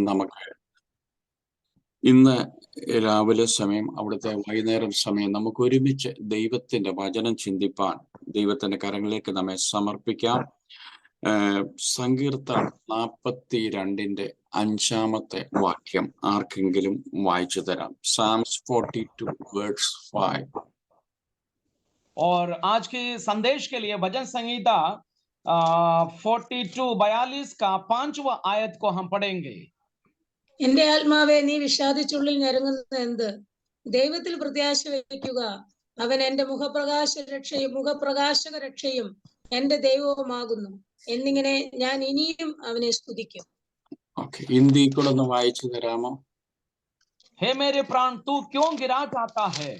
നമുക്ക് ഇന്ന് രാവിലെ സമയം അവിടുത്തെ വൈകുന്നേരം സമയം നമുക്ക് ഒരുമിച്ച് ദൈവത്തിന്റെ വചനം ചിന്തിപ്പാൻ ദൈവത്തിന്റെ കരങ്ങളിലേക്ക് നമ്മെ സമർപ്പിക്കാം. സങ്കീർത്തനം 42-ന്റെ 5 ആർക്കെങ്കിലും വായിച്ചു തരാം? Psalms 42:5. और आज की संदेश के लिए भजन संहिता 42 का 5वां आयत को हम पढ़ेंगे. എന്റെ ആത്മാവേ നീ വിഷാദിച്ചുള്ളിൽ ഞെരുങ്ങുന്നത് എന്ത്? ദൈവത്തിൽ പ്രത്യാശ വയ്ക്കുക. അവൻ എന്റെ മുഖപ്രകാശക രക്ഷയും എന്റെ ദൈവവുമാകുന്നു എന്നിങ്ങനെ ഞാൻ ഇനിയും അവനെ സ്തുതിക്കും. ഹിന്ദി കൂടെ ഒന്ന് വായിച്ചു തരാമോ? हे मेरे प्राण तू क्यों गिरा जाता है,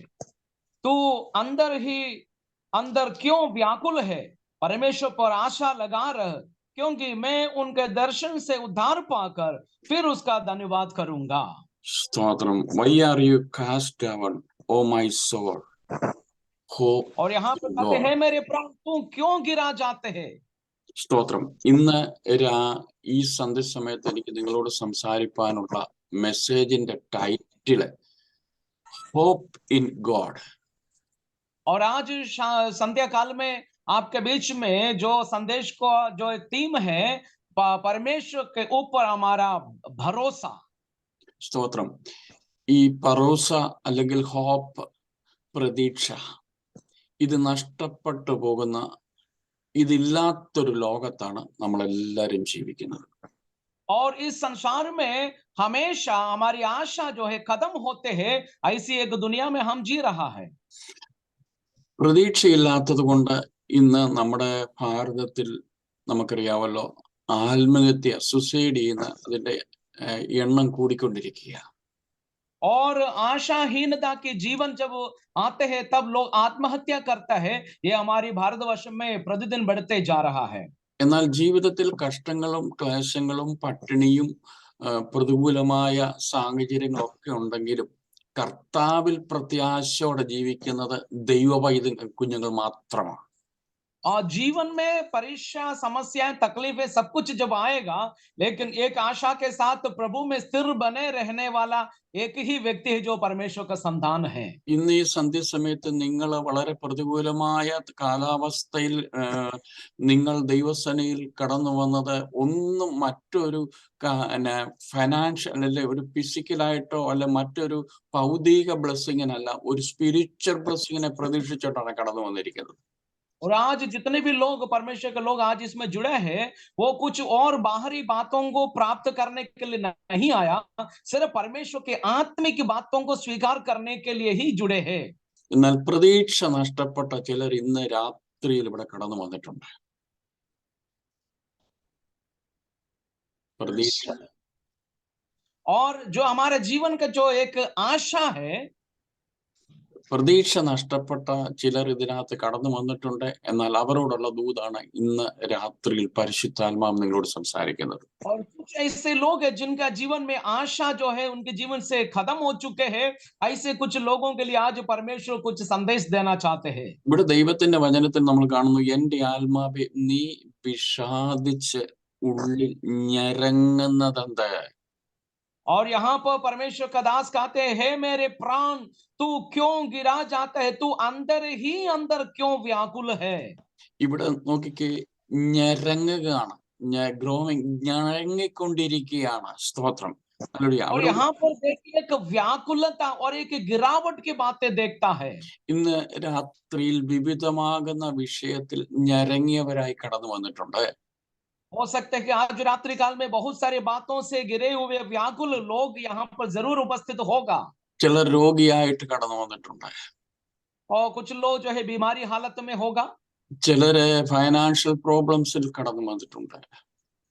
तू अंदर क्यों व्याकुल है? परमेश्वर पर आशा लगा रह, क्योंकि मैं उनके दर्शन से उद्धार पाकर फिर उसका धन्यवाद करूंगा. Stotram. Why are you cast down, O my soul? और यहाँ पर कहते हैं मेरे प्राण तू क्यों गिरा जाते हैं. സ്തോത്രം. ഇന്ന് ഈ സന്ധ്യ സമയത്ത് എനിക്ക് നിങ്ങളോട് സംസാരിക്കാനുള്ള മെസ്സേജിന്റെ ടൈറ്റില് ഹോപ്പ് ഇൻ ഗോഡ്. और आज संध्या काल में आपके बीच में जो संदेश को जो थीम है परमेश्वर के ऊपर हमारा भरोसा. സ്തോത്രം. ഈ ഭരോസ അല്ലെങ്കിൽ ഹോപ്പ്, പ്രതീക്ഷ, ഇത് നഷ്ടപ്പെട്ടു പോകുന്ന, ഇതില്ലാത്തൊരു ലോകത്താണ് നമ്മളെല്ലാരും ജീവിക്കുന്നത്. और इस संसार में हमेशा हमारी आशा जो है खत्म होते हैं, ऐसी एक दुनिया में हम जी रहा है. പ്രതീക്ഷയില്ലാത്തത് കൊണ്ട് ഇന്ന് നമ്മുടെ ഭാരതത്തിൽ നമുക്കറിയാമല്ലോ, ആത്മഹത്യ, സുസൈഡ് ചെയ്യുന്ന അതിന്റെ എണ്ണം കൂടിക്കൊണ്ടിരിക്കുക. और आशाहीनता के जीवन जब आते हैं तब लोग आत्महत्या करता है. ये हमारी भारतवर्ष में प्रतिदिन बढ़ते जा रहा है. എന്നാൽ ജീവിതത്തിൽ കഷ്ടങ്ങളും ക്ലേശങ്ങളും പട്ടിണിയും പ്രതികൂലമായ സാഹചര്യങ്ങളൊക്കെ ഉണ്ടെങ്കിലും കർത്താവിൽ പ്രത്യാശയോടെ ജീവിക്കുന്നത് ദൈവവൈദ്യ കുഞ്ഞുങ്ങൾ മാത്രമാണ്. और जीवन में परीक्षा, समस्याएं, तकलीफें सब कुछ जब आएगा, लेकिन एक आशा के साथ प्रभु में स्थिर बने रहने वाला एक ही व्यक्ति है जो परमेश्वर का संतान है. ഇന്ന് ഈ സന്ധ്യ സമയത്ത് നിങ്ങൾ വളരെ പ്രതികൂലമായ കാലാവസ്ഥയിൽ നിങ്ങൾ ദൈവസേനയിൽ കടന്നു വന്നത് ഒന്നും മറ്റൊരു ഫൈനാൻഷ്യൽ അല്ലെ ഒരു ഫിസിക്കലായിട്ടോ അല്ലെ മറ്റൊരു ഭൗതിക ബ്ലെസ്സിങ്ങിനല്ല, ഒരു സ്പിരിച്വൽ ബ്ലെസ്സിങ്ങിനെ പ്രതീക്ഷിച്ചിട്ടാണ് കടന്നു വന്നിരിക്കുന്നത്. और आज जितने भी लोग, परमेश्वर के लोग आज इसमें जुड़े हैं, वो कुछ और बाहरी बातों को प्राप्त करने के लिए नहीं आया, सिर्फ परमेश्वर के आत्मिक बातों को स्वीकार करने के लिए ही जुड़े हैं. എന്നാൽ പ്രതീക്ഷ നഷ്ടപ്പെട്ട ചിലർ ഇന്ന് രാത്രിയിൽ ഇവിടെ കടന്നു വന്നിട്ടുണ്ട്. പ്രതീക്ഷ. और जो हमारे जीवन का जो एक आशा है, പ്രതീക്ഷ നഷ്ടപ്പെട്ട ചിലർ ഇതിനകത്ത് കടന്നു വന്നിട്ടുണ്ട്. എന്നാൽ അവരോടുള്ള ദൂതാണ് ഇന്ന് രാത്രിയിൽ പരിശുദ്ധാത്മാവ് നിങ്ങളോട് സംസാരിക്കുന്നത്. और कुछ ऐसे लोग हैं जिनका जीवन में आशा जो है उनके जीवन से खत्म हो चुके हैं. ऐसे कुछ लोगों के लिए आज परमेश्वर कुछ संदेश देना चाहते हैं. ഇവിടെ ദൈവത്തിന്റെ വചനത്തിൽ നമ്മൾ കാണുന്നു, എന്റെ ആത്മാവെ നീ വിഷാദിച്ച് ഉള്ളിൽ ഞരങ്ങുന്നതെന്ത്? और यहाँ पर परमेश्वर का दास कहते हैं, हे मेरे प्राण तू क्यों गिरा जाता है, तू अंदर ही अंदर क्यों व्याकुल है. ഇവിടെ നോക്കിക്കേ, ഞരങ്ങുകയാണ്, ഞരങ്ങിക്കൊണ്ടിരിക്കുകയാണ്. സ്തോത്രം. और यहाँ पर देखिए एक व्याकुलता और एक गिरावट की बातें देखता है. ഇന്ന് രാത്രിയിൽ വിവിധമാകുന്ന വിഷയത്തിൽ ഞരങ്ങിയവരായി കടന്നു വന്നിട്ടുണ്ട്. हो सकता है कि आज रात्रि काल में बहुत सारी बातों से गिरे हुए व्याकुल लोग यहाँ पर जरूर उपस्थित होगा. ചിലർ രോഗിയായിട്ട് കടന്നു വന്നിട്ടുണ്ട്. और कुछ लोग जो है बीमारी हालत में होगा. ചിലര് ഫൈനാൻഷ്യൽ പ്രോബ്ലംസിൽ കടന്നു വന്നിട്ടുണ്ട്.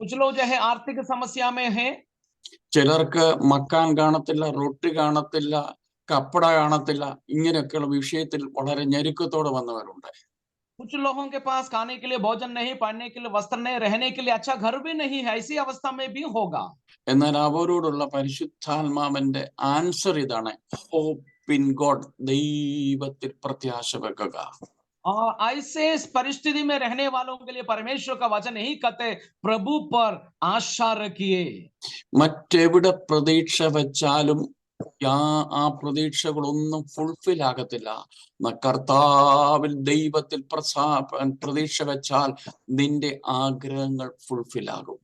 कुछ लोग जो है आर्थिक समस्या में है. ചിലർക്ക് മക്കാൻ കാണത്തില്ല, റൊട്ടി കാണത്തില്ല, കപ്പട കാണത്തില്ല. ഇങ്ങനെയൊക്കെയുള്ള വിഷയത്തിൽ വളരെ ഞെരുക്കത്തോടെ വന്നവരുണ്ട്. कुछ लोगों के पास खाने के लिए भोजन नहीं, पहनने के लिए वस्त्र नहीं, रहने के लिए अच्छा घर भी नहीं है. ऐसी अवस्था में भी होगा. എന്നാൽ അവരോടുള്ള പരിശുദ്ധാത്മാവിന്റെ ആൻസർ ഇതാണ്, ഹോപ്പ് ഇൻ ഗോഡ്. ദൈവത്തിൽ പ്രത്യാശ വെക്കുക. और ऐसे इस परिस्थिति में रहने वालों के लिए परमेश्वर का वचन यही कहते, प्रभु पर आशा रखिए। മറ്റെവിടെ പ്രതീക്ഷ വെച്ചാലും ആ പ്രതീക്ഷകളൊന്നും ഫുൾഫിൽ ആകത്തില്ല. കർത്താവിൽ ദൈവത്തിൽ പ്രതീക്ഷ വെച്ചാൽ നിന്റെ ആഗ്രഹങ്ങൾ ഫുൾഫിൽ ആകും.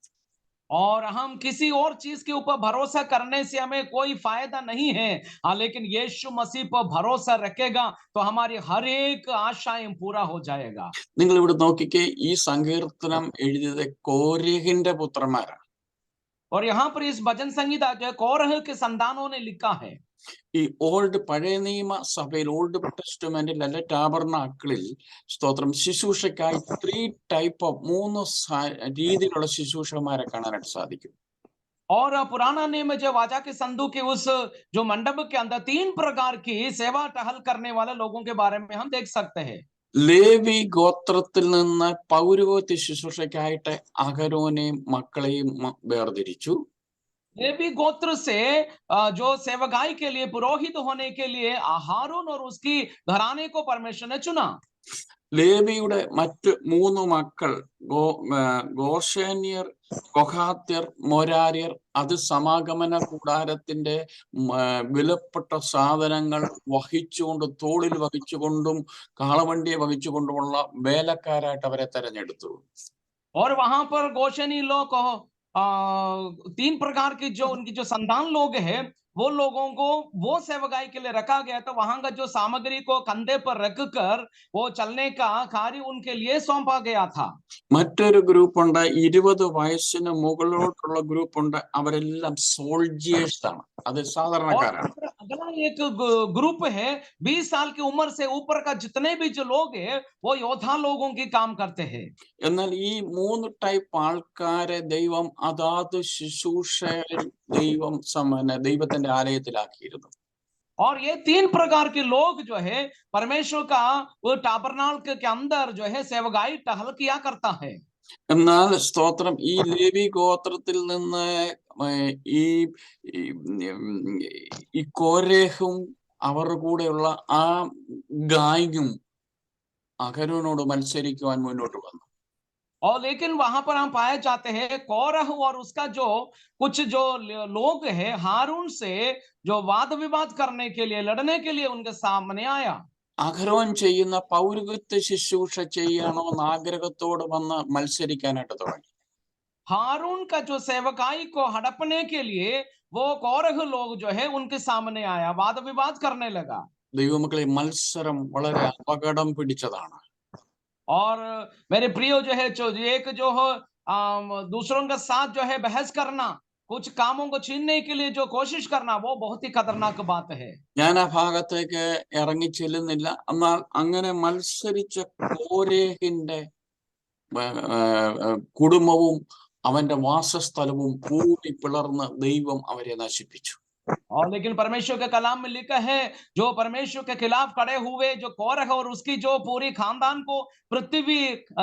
और हम किसी और चीज के ऊपर भरोसा करने से हमें कोई फायदा नहीं है, लेकिन यीशु मसीह पर भरोसा रखेगा तो हमारी हर एक आशाएं पूरा हो जाएगा। നിങ്ങൾ ഇവിടെ നോക്കിക്കേ, ഈ സങ്കീർത്തനം എഴുതിയത് കോരഹിന്റെ പുത്രന്മാരാണ്. और यहाँ पर इस भजन संहिता जो है कोरह के संतानों ने लिखा है। ഈ പഴയ നിയമ സഭയിൽ ഓൾഡ് ടെസ്റ്റ്മെന്റിൽ അല്ലെ ടാബർനാക്കിളിൽ സ്തോത്രം ശുശ്രൂഷയ്ക്കായി 3 ടൈപ്പ് ഓഫ് 3 രീതിയിലുള്ള ശുശ്രൂഷമാരെ കാണാനായിട്ട് സാധിക്കും. और पुराना नियम में जो वाचा के संदूक के उस जो मंडप के अंदर 3 प्रकार की सेवा टहल करने वाले लोगों के बारे में हम देख सकते हैं। ലേവി ഗോത്രത്തിൽ നിന്ന് പൗരോഹിത്യ ശുശ്രൂഷയ്ക്കായിട്ട് അഹരോനെയും മക്കളെയും വേർതിരിച്ചു. लेवी गोत्र से जो सेवकाई के लिए पुरोहित होने के लिए हारून और उसकी घराने को परमेश्वर ने चुना। ലേവിയുടെ മറ്റ് 3 മക്കൾ ഗോർഷേന്യർ, കൊഹാത്യർ, മൊരാര്യർ, അത് സമാഗമന കൂടാരത്തിന്റെ വിലപ്പെട്ട സാധനങ്ങൾ വഹിച്ചുകൊണ്ട്, തോളിൽ വഹിച്ചുകൊണ്ടും കാളവണ്ടിയെ വഹിച്ചുകൊണ്ടുമുള്ള വേലക്കാരായിട്ട് അവരെ തെരഞ്ഞെടുത്തു. और वहां पर गोशनी लोग 3 प्रकार की जो उनकी जो संतान लोग हैं, वो लोगों को वो सेवकाई के लिए रखा गया था। वहां का जो सामग्री को कंधे पर रखकर वो चलने का कार्य उनके लिए सौंपा गया था। മറ്റൊരു ഗ്രൂപ്പ് ഉണ്ട്, 20 വയസ്സിന് മുകളിലോട്ടുള്ള ഗ്രൂപ്പ് ഉണ്ട്. അവരെല്ലാം സോൾജിയേഴ്സ് ആണ്, അത് സാധാരണക്കാരാണ്. अगला एक ग्रुप है 20 साल की उम्र से ऊपर का जितने भी जो लोग हैं वो योद्धा लोगों की काम करते हैं। എന്നാൽ ഈ 3 ടൈപ്പ് ആൾക്കാരെ ദൈവം അതാത് ശുശ്രൂഷയിൽ ദൈവത്തിന്റെ ആലയത്തിലാക്കിയിരുന്നു. और ये 3 प्रकार के लोग जो है परमेश्वर का वो टाबरनाकल के अंदर जो है सेवकाई टहल किया करता है। എന്നാൽ സ്തോത്രം, ഈ ലേവി ഗോത്രത്തിൽ നിന്ന് ഈ കോരേഹും അവരുടെ കൂടെയുള്ള ആ ഗായിയും അഹരോനോട് മത്സരിക്കുവാൻ മുന്നോട്ട് വന്നു. और लेकिन वहां पर हम पाए जाते हैं कोरह और उसका जो कुछ जो लोग हैं हारून से जो वाद विवाद करने के लिए, लड़ने के लिए उनके सामने आया। അഹരോൻ ചെയ്യുന്ന പൗരോഹിത്യ ശുശ്രൂഷ ചെയ്യണോ എന്ന് ആഗ്രഹത്തോട് വന്ന് മത്സരിക്കാനായിട്ട് തുടങ്ങി. हारून का जो सेवकाई को हड़पने के लिए वो कोरह लोग जो है उनके सामने आया, वाद विवाद करने लगा। ദൈവമക്കളെ, മത്സരം വളരെ അപകടം പിടിച്ചതാണ്. और मेरे प्रियो जो है एक जो है दूसरों के साथ जो है बहस करना, कुछ कामों को छीनने के लिए जो कोशिश करना, वो बहुत ही खतरनाक बात है। ഞാൻ ആ ഭാഗത്തേക്ക് ഇറങ്ങി ചെല്ലുന്നില്ല. എന്നാൽ അങ്ങനെ മത്സരിച്ച കോരേഹിന്റെ കുടുംബവും അവന്റെ വാസസ്ഥലവും കൂടി പിളർന്ന് ദൈവം അവരെ നശിപ്പിച്ചു. और लेकिन परमेश्वर के कलाम में लिखा है जो परमेश्वर के खिलाफ खड़े हुए जो कोरह और उसकी जो पूरी खानदान को पृथ्वी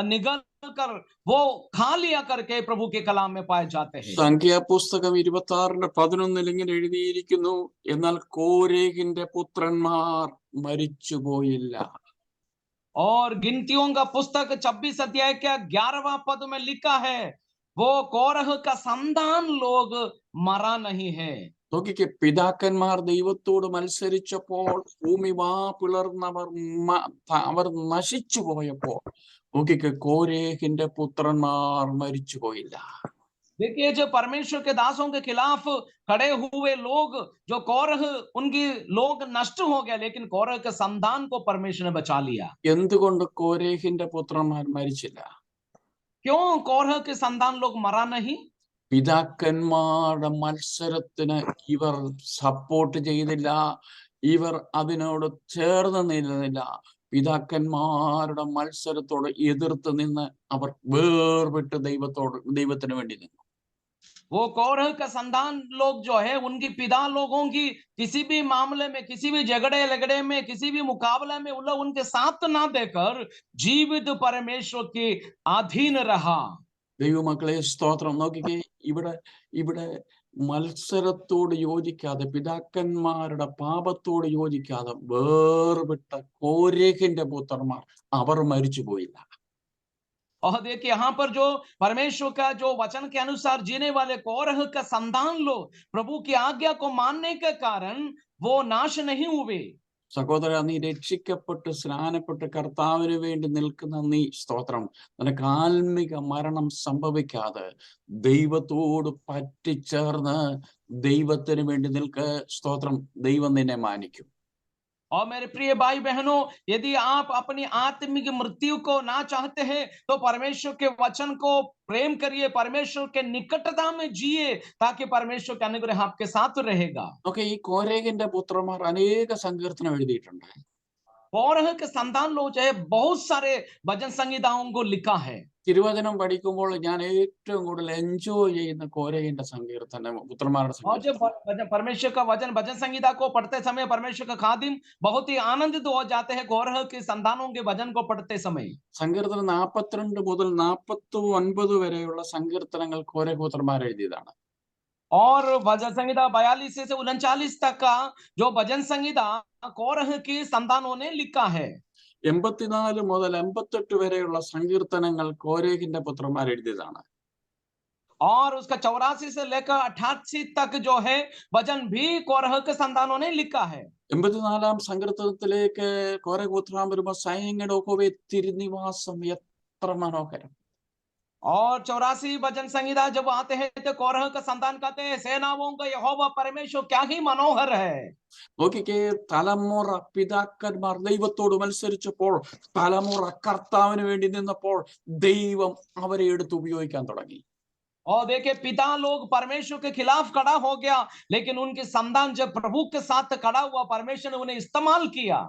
निगल कर वो खा लिया करके प्रभु के कलाम में पाए जाते हैं। സംഖ്യാപുസ്തകം 26:11 ഇങ്ങനെ എഴുതിയിരിക്കുന്നു, എന്നാൽ കോരേഹിന്റെ പുത്രന്മാർ മരിച്ചുപോയില്ല. और गिनतियों का पुस्तक 26 अध्याय के 11वां पद में लिखा है वो कोरह का संतान लोग मरा नहीं है। നോക്കിക്കെ, പിതാക്കന്മാർ ദൈവത്തോട് മത്സരിച്ചപ്പോൾ ഭൂമി പിളർന്നവർ അവർ നശിച്ചു പോയപ്പോൾ നോക്കിക്കെ, കോരേഹിന്റെ പുത്രന്മാർ മരിച്ചുപോയില്ല. देखिए, जो परमेश्वर के दासों के खिलाफ खड़े हुए लोग जो कोरह, उनकी लोग नष्ट हो गए, लेकिन कोरह के संतान को परमेश्वर ने बचा लिया। എന്തുകൊണ്ട് കോരേഹിന്റെ പുത്രന്മാർ മരിച്ചില്ല? क्यों कोरह के संतान लोग मरा नहीं? പിതാക്കന്മാരുടെ മത്സരത്തിന് ഇവർ സപ്പോർട്ട് ചെയ്തില്ല, ഇവർ അതിനോട് ചേർന്ന് നിന്നില്ല. പിതാക്കന്മാരുടെ മത്സരത്തോട് എതിർത്ത് നിന്ന് അവർ വേർപെട്ട് ദൈവത്തിന് വേണ്ടി നിന്നു. वो कोरह का संतान लोग जो है उनकी पिता लोगों की किसी भी मामले में, किसी भी झगड़े में, किसी भी मुकाबले में उनके साथ ना देकर जीवित परमेश्वर के अधीन रहा। ദൈവമക്കളെ, സ്തോത്രം. നോക്കിക്കേ, ഇവിടെ മത്സരത്തോട് യോജിക്കാതെ, പിതാക്കന്മാരുടെ പാപത്തോട് യോജിക്കാതെ വേർപെട്ട കോരേഹിന്റെ പുത്രന്മാർ അവർ മരിച്ചു പോയില്ല. और देखिए यहाँ पर जो परमेश्वर का जो वचन के अनुसार जीने वाले कोरह का संतान लोग प्रभु की आज्ञा को मानने के कारण वो नाश नहीं हुए। സഹോദര, നീ രക്ഷിക്കപ്പെട്ട് സ്നാനപ്പെട്ട് കർത്താവിന് വേണ്ടി നിൽക്കുന്ന നീ, സ്തോത്രം, നിനക്ക് ആത്മിക മരണം സംഭവിക്കാതെ ദൈവത്തോട് പറ്റിച്ചേർന്ന് ദൈവത്തിന് വേണ്ടി നിൽക്ക്, സ്തോത്രം, ദൈവം നിന്നെ മാനിക്കും. और मेरे प्रिय भाई बहनों, यदि आप अपनी आत्मिक मृत्यु को ना चाहते हैं तो परमेश्वर के वचन को प्रेम करिए, परमेश्वर के निकटता में जिए, ताकि परमेश्वर का अनुग्रह आपके साथ रहेगा। ഓക്കെ, ഈ കോരേഹിന്റെ പുത്രന്മാർ അനേക സങ്കീർത്തനം എഴുതിയിട്ടുണ്ട്. कोरह के संतान लोग जो है बहुत सारे भजन संहिताओं को लिखा है। തിരുവചനം പഠിക്കുമ്പോൾ ഞാൻ ഏറ്റവും കൂടുതൽ എൻജോയ് ചെയ്യുന്ന കോരേഹിന്റെ സങ്കീർത്തനം, പുത്രന്മാരുടെ और जब സങ്കീർത്തനം. परमेश्वर का वचन भजन संहिता को पढ़ते समय परमेश्वर का खादिम बहुत ही आनंदित हो जाते हैं कोरह के संतानों के भजन को पढ़ते समय। സങ്കീർത്തനം 42 മുതൽ 49 വരെയുള്ള സങ്കീർത്തനങ്ങൾ കോരേഹ് പുത്രന്മാർ എഴുതിയതാണ്. और भजन संहिता 42 से 39 तक का जो भजन संहिता कोरह के संतानों ने लिखा है। 84 മുതൽ 88 വരെയുള്ള സങ്കീർത്തനങ്ങൾ കോരേഹിന്റെ പുത്രന്മാർ എഴുതിയതാണ്. और उसका 84 से लेकर 88 तक जो है भजन भी कोरह के संतानों ने लिखा है। 84 സങ്കീർത്തനത്തിലേക്ക് കോരേഹ് പുത്രന്മാർ വരുമ്പോൾ സൈന്യങ്ങളുടെ യഹോവേ തിരുനിവാസം എത്ര മനോഹരം. और 84 भजन संहिता जब आते हैं तो कोरह का संतान कहते हैं सेनाओं का यहोवा परमेश्वर क्या ही मनोहर है। നോക്കിക്കേ, തലമുറ പിതാക്കന്മാർ ദൈവത്തോട് മത്സരിച്ചപ്പോൾ, തലമുറ കർത്താവിന് വേണ്ടി നിന്നപ്പോൾ ദൈവം അവരെ എടുത്ത് ഉപയോഗിക്കാൻ തുടങ്ങി. और देखिए पिता लोग परमेश्वर के खिलाफ खड़ा हो गया, लेकिन उनके संतान जब प्रभु के साथ खड़ा हुआ परमेश्वर ने उन्हें इस्तेमाल किया।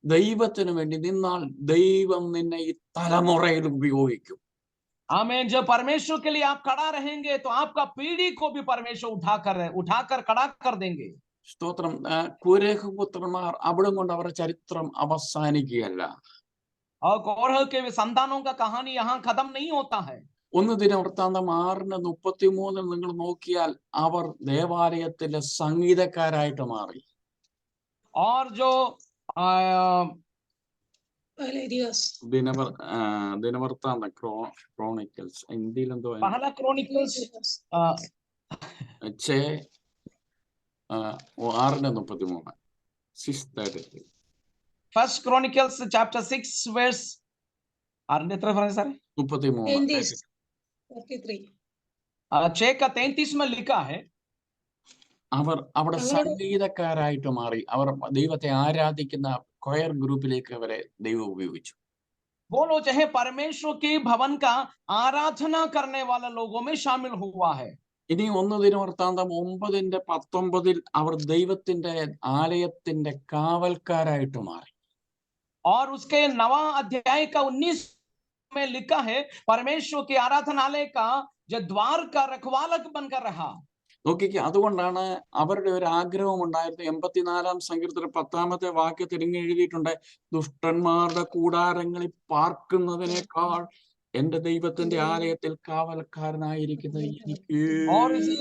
ദൈവത്തിന് വേണ്ടി നിന്നാൽ ദൈവം നിന്നെ ഈ തലമുറയിൽ ഉപയോഗിക്കും. आमीन। जब परमेश्वर के लिए आप खड़ा रहेंगे तो आपका पीढ़ी को भी परमेश्वर उठाकर खड़ा कर देंगे। സ്തോത്രം. കോരേഹ് പുത്രന്മാർ അവിടെ കൊണ്ട് അവരുടെ ചരിത്രം അവസാനിക്കുകയല്ല. और कोरह के संतानों का कहानी यहाँ खत्म नहीं होता है। 1 ദിനവൃത്താന്തം 6:33 നിങ്ങൾ നോക്കിയാൽ അവർ ദേവാലയത്തിലെ സംഗീതക്കാരായിട്ട് മാറി. और जो पहले दिवस ദിനവൃത്താന്തം ക്രോണിക്കൽസ്, ഹിന്ദിയിൽ എന്തോ पहला chronicles 6:33 6:33 first chronicles chapter 6 verse आरने तरफ है सर 33 33 6 का 33 में लिखा है അവർ അവിടെ സംഗീതക്കാരായിട്ട് മാറി. അവർ ദൈവത്തെ ആരാധിക്കുന്ന കൊയർ ഗ്രൂപ്പിലേക്ക് അവരെ ദൈവം ഉപയോഗിച്ചു. बोलो चाहे परमेश्वर के भवन का आराधना करने वाले लोगों में शामिल हुआ है। ഇനി 1 ദിനവൃത്താന്തം 9:19 അവർ ദൈവത്തിന്റെ ആലയത്തിന്റെ കാവൽക്കാരായിട്ട് മാറി. और उसके 9वां अध्याय का 19 में लिखा है परमेश्वर के आराधनालय का जो द्वार का रखवालक बनकर रहा। നോക്കിക്കേ, അതുകൊണ്ടാണ് അവരുടെ ഒരു ആഗ്രഹം ഉണ്ടായിരുന്നു. 84 സങ്കീർത്തനം 10-ാമത്തെ വാക്യത്തിൽ ഇങ്ങനെ എഴുതിയിട്ടുണ്ട്, ദുഷ്ടന്മാരുടെ കൂടാരങ്ങളിൽ പാർക്കുന്നതിനേക്കാൾ എന്റെ ദൈവത്തിന്റെ ആലയത്തിൽ കാവൽക്കാരനായിരിക്കുന്നത് എനിക്ക്. और इसी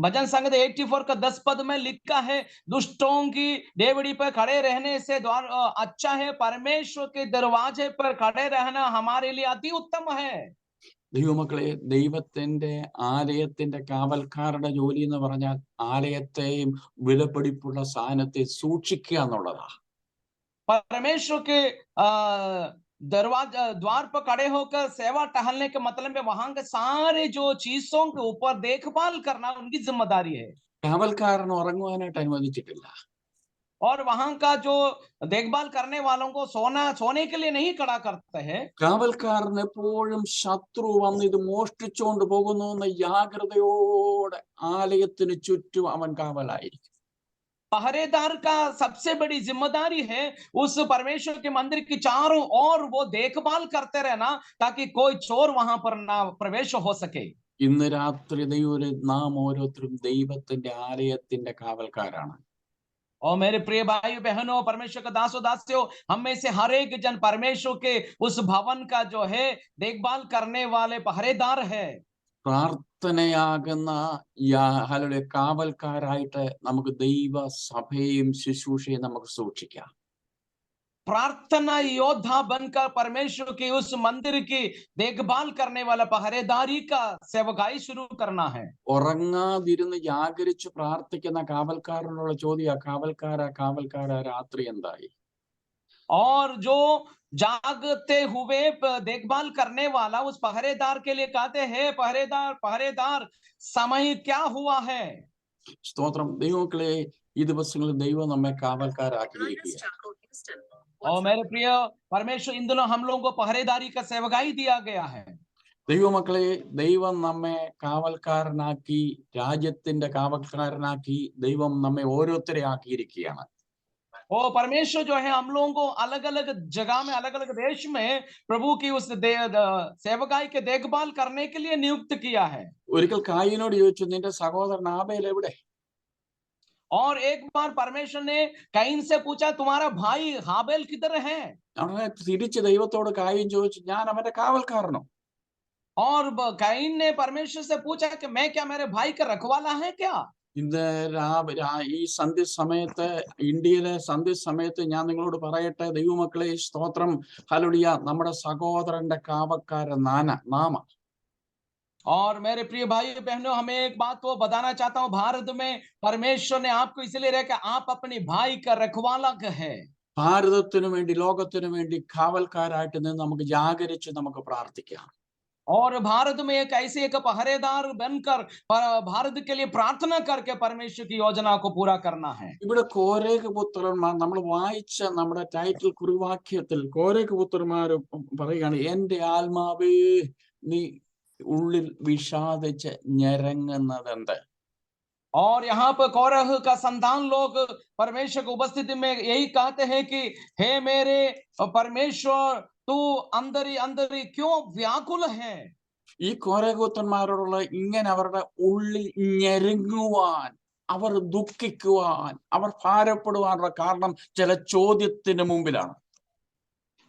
भजन संहिता 84 का 10 पद में लिखा है दुष्टों की डेवड़ी पर खड़े रहने से द्वार अच्छा है, परमेश्वर के दरवाजे पर खड़े रहना हमारे लिए अति उत्तम है। ദൈവമക്കളെ, ദൈവത്തിന്റെ ആലയത്തിന്റെ കാവൽക്കാരുടെ ജോലി എന്ന് പറഞ്ഞാൽ ആലയത്തെയും വിലപിടിപ്പുള്ള സാധനത്തെ സൂക്ഷിക്കുക എന്നുള്ളതാ. परमेश्वर के द्वार पर खड़े होकर सेवा टहलने के मतलब में वहां के सारे जो चीजों के ऊपर देखभाल करना उनकी जिम्मेदारी है। കാവൽക്കാരൻ ഉറങ്ങുവാനായിട്ട് അനുവദിച്ചിട്ടില്ല. और वहां का जो देखभाल करने वालों को सोने के लिए नहीं खड़ा करते हैं। കാവൽക്കാരൻ എപ്പോഴും ശത്രു വന്ന് ഇത് മോഷ്ടിച്ചുകൊണ്ട് പോകുന്നു എന്ന ജാഗ്രതയോടെ ആലയത്തിന് ചുറ്റും അവൻ കാവലായിരിക്കും. पहरेदार का सबसे बड़ी जिम्मेदारी है उस परमेश्वर के मंदिर की चारों ओर वो देखभाल करते रहना, ताकि कोई चोर वहां पर ना प्रवेश हो सके। ഇന്ന് രാത്രി നാം ഓരോരുത്തരും ദൈവത്തിന്റെ ആലയത്തിന്റെ കാവൽക്കാരാണ്. और मेरे प्रिय भाई बहनों, परमेश्वर का दासों दासियों, हम में से हर एक जन परमेश्वर के उस भवन का जो है देखभाल करने वाले पहरेदार है. പ്രാർത്ഥനയാകുന്ന ഹല്ലേലൂയ കാവൽക്കാരായിട്ട് നമുക്ക് ദൈവ സഭയും ശുശ്രൂഷയും നമുക്ക് സൂക്ഷിക്കാം. प्रार्थना योद्धा बनकर परमेश्वर के उस मंदिर की देखभाल करने वाला पहरेदारी का सेवकाई शुरू करना है. ഉറങ്ങാതിരുന്ന് ജാഗരിച്ച് പ്രാർത്ഥിക്കുന്ന കാവൽക്കാരനോടുള്ള ചോദ്യ, കാവൽക്കാര രാത്രി എന്തായി? और जो जागते हुए देखभाल करने वाला उस पहरेदार के लिए कहते हैं, पहरेदार समय क्या हुआ है? സ്തോത്രം. ദൈവമക്കളെ, ഈ ദിവസങ്ങളിൽ ദൈവം നമ്മെ കാവൽക്കാരാക്കിയിരിക്കുക. और मेरे प्रिय परमेश्वर, इन दिनों हम लोगों को पहरेदारी का सेवकाई दिया गया है. ദൈവമക്കളെ, ദൈവം നമ്മെ കാവൽക്കാരനാക്കി, രാജ്യത്തിന്റെ കാവൽക്കാരനാക്കി ദൈവം നമ്മെ ഓരോരുത്തരെ ആക്കിയിരിക്കുകയാണ്. और परमेश्वर जो है हम लोगों को अलग अलग जगह में, अलग अलग देश में प्रभु की उस सेवकाई के देखभाल करने के लिए नियुक्त किया है. ഒരിക്കൽ കായീനോട് ചോദിച്ചു, നിന്റെ സഹോദരൻ ആബേൽ എവിടെ? और एक बार परमेश्वर ने कैन से पूछा, तुम्हारा भाई हाबेल किधर है? അവനെ തിരിച്ച് ദൈവത്തോട് കായീൻ ചോദിച്ചു, ഞാൻ അവന്റെ കാവൽക്കാരനോ? और कैन ने परमेश्वर से पूछा कि मैं क्या मेरे भाई का रखवाला है क्या? ഇന്ന് ഈ സന്ധ്യ സമയത്ത്, ഇന്ത്യയിലെ സന്ധ്യ സമയത്ത് ഞാൻ നിങ്ങളോട് പറയട്ടെ, ദൈവമക്കളെ, സ്തോത്രം, ഹല്ലേലൂയ, നമ്മുടെ സഹോദരന്റെ കാവൽക്കാരൻ നാമ. और मेरे प्रिय भाई बहनों, हमें एक बात तो बताना चाहता हूँ, भारत में परमेश्वर ने आपको इसलिए रखा, आप अपने भाई का रखवाला है. ഭാരതത്തിനു വേണ്ടി, ലോകത്തിനു വേണ്ടി കാവൽക്കാരായിട്ട് നിന്ന് നമുക്ക് ജാഗരിച്ച് നമുക്ക് പ്രാർത്ഥിക്കാം. और भारत में एक ऐसे एक पहरेदार बनकर भारत के लिए प्रार्थना करके परमेश्वर की योजना को पूरा करना है. ഇവിടെ കോരേഖ് പുത്രന്മാർ, നമ്മൾ വായിച്ച നമ്മുടെ ടൈറ്റിൽ കുറിവാക്യത്തിൽ കോരേഖ് പുത്രന്മാർ പറയുകയാണ്, എന്റെ ആത്മാവേ നീ ഉള്ളിൽ വിഷാദിച്ച് ഞരങ്ങുന്നതെന്ത്? और यहाँ पर कोरह का संतान लोग परमेश्वर की उपस्थिति में यही कहते हैं कि हे मेरे परमेश्वर, तू अंदर ही क्यों व्याकुल है? ഈ കോരേഖ് പുത്രന്മാരോടുള്ള ഇങ്ങനെ അവരുടെ ഉള്ളിൽ ഞെരുങ്ങുവാൻ, അവർ ദുഃഖിക്കുവാൻ, അവർ ഭാരപ്പെടുവാനുള്ള കാരണം ചില ചോദ്യത്തിന് മുമ്പിലാണ്.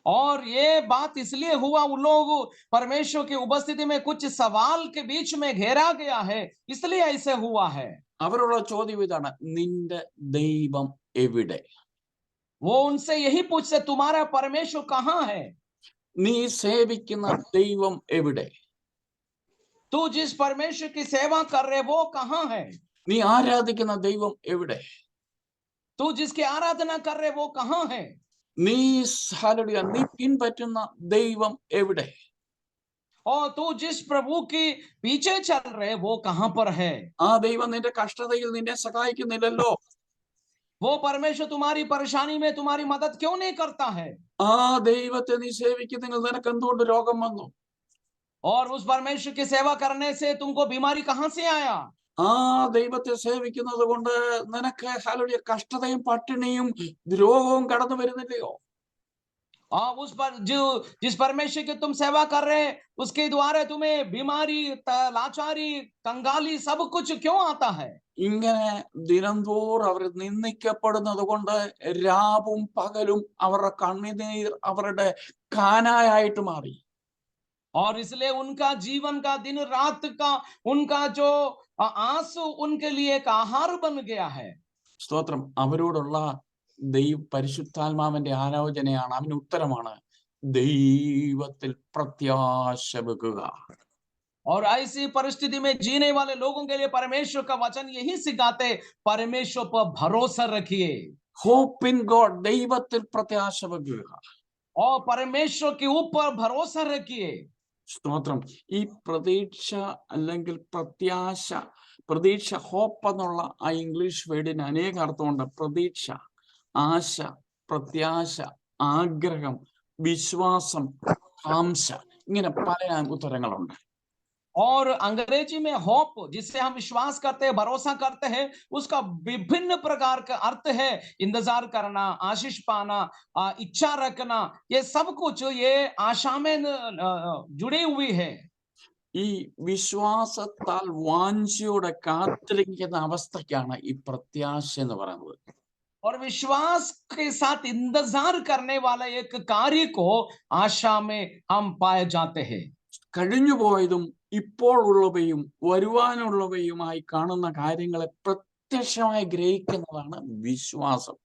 और ये बात इसलिए हुआ, उन लोग परमेश्वर की उपस्थिति में कुछ सवाल के बीच में घेरा गया है, इसलिए ऐसे हुआ है. അവരുള്ള ചോദ്യം ഇതാണ്, നിന്റെ ദൈവം എവിടെ? वो उनसे यही पूछते, तुम्हारा परमेश्वर कहाँ है? നീ സേവിക്കുന്ന ദൈവം എവിടെ? तू जिस परमेश्वर की सेवा कर रहे वो कहाँ है? നീ ആരാധിക്കുന്ന ദൈവം എവിടെ? तू जिसकी आराधना कर रहे वो कहाँ है? നീ പിൻപറ്റുന്ന ദൈവം എവിടെ? और तू जिस प्रभु के पीछे चल रहे वो कहाँ पर है? ആ ദൈവം നിന്റെ കഷ്ടതയിൽ നിന്നെ സഹായിക്കുന്നില്ലല്ലോ. वो परमेश्वर तुम्हारी परेशानी में तुम्हारी मदद क्यों नहीं करता है? ആ ദൈവത്തെ നീ സേവിക്കുന്നെങ്കിൽ നിനക്ക് എന്തുകൊണ്ട് രോഗം വന്നു? और उस परमेश्वर की सेवा करने से तुमको बीमारी कहाँ से आया? ആ ദൈവത്തെ സേവിക്കുന്നത് കൊണ്ട് നിനക്ക് ഹല്ലേലൂയ കഷ്ടതയും പട്ടിണിയും രോഗവും കടന്നു വരുന്നില്ലയോ? उस पर जिस परमेश्वर की तुम सेवा कर रहे हैं उसके द्वारा तुम्हें बीमारी, लाचारी, कंगाली सब कुछ क्यों आता है? ഇങ്ങനെ ദിനംതോറും അവർ നിന്ദിക്കപ്പെടുന്നത് കൊണ്ട് രാവും പകലും അവരുടെ കണ്ണുനീർ അവരുടെ കാനായായിട്ട് മാറി. और इसलिए उनका जीवन का, दिन रात का उनका जो आंसू उनके लिए एक आहार बन गया है. സ്തോത്രം. അവരോടുള്ള പരിശുദ്ധാത്മാവിന്റെ ആലോചനയാണ്, അവന് ഉത്തരമാണ്, ദൈവത്തിൽ പ്രത്യാശ വെക്കുക. और ऐसी परिस्थिति में जीने वाले लोगों के लिए परमेश्वर का वचन यही सिखाते, परमेश्वर पर भरोसा रखिए. ഹോപ്പ് ഇൻ ഗോഡ്, ദൈവത്തിൽ പ്രത്യാശ വെക്കുക. और परमेश्वर के ऊपर भरोसा रखिए. സ്തോത്രം. ഈ പ്രതീക്ഷ അല്ലെങ്കിൽ പ്രതീക്ഷ ഹോപ്പ് എന്നുള്ള ആ ഇംഗ്ലീഷ് വേർഡിന് അനേക അർത്ഥമുണ്ട്. പ്രതീക്ഷ, ആശ, പ്രത്യാശ, ആഗ്രഹം, വിശ്വാസം, കാംക്ഷ, ഇങ്ങനെ പല ഉത്തരങ്ങളുണ്ട്. और अंग्रेजी में होप, जिससे हम विश्वास करते हैं, भरोसा करते हैं, उसका विभिन्न प्रकार का अर्थ है. इंतजार करना, आशीष पाना, इच्छा रखना, ये सब कुछ ये आशा में जुड़ी हुई है. ഈ വിശ്വാസത്താൽ വാഞ്ചയോടെ കാത്തിരിക്കുന്ന അവസ്ഥയ്ക്കാണ് ഈ പ്രത്യാശ എന്ന് പറയുന്നത്. और विश्वास के साथ इंतजार करने वाला एक कार्य को आशा में हम पाए जाते हैं. കഴിഞ്ഞു പോയതും ഇപ്പോൾ ഉള്ളവയും വരുവാനുള്ളവയുമായി കാണുന്ന കാര്യങ്ങളെ പ്രത്യക്ഷമായി ഗ്രഹിക്കുന്നതാണ് വിശ്വാസം.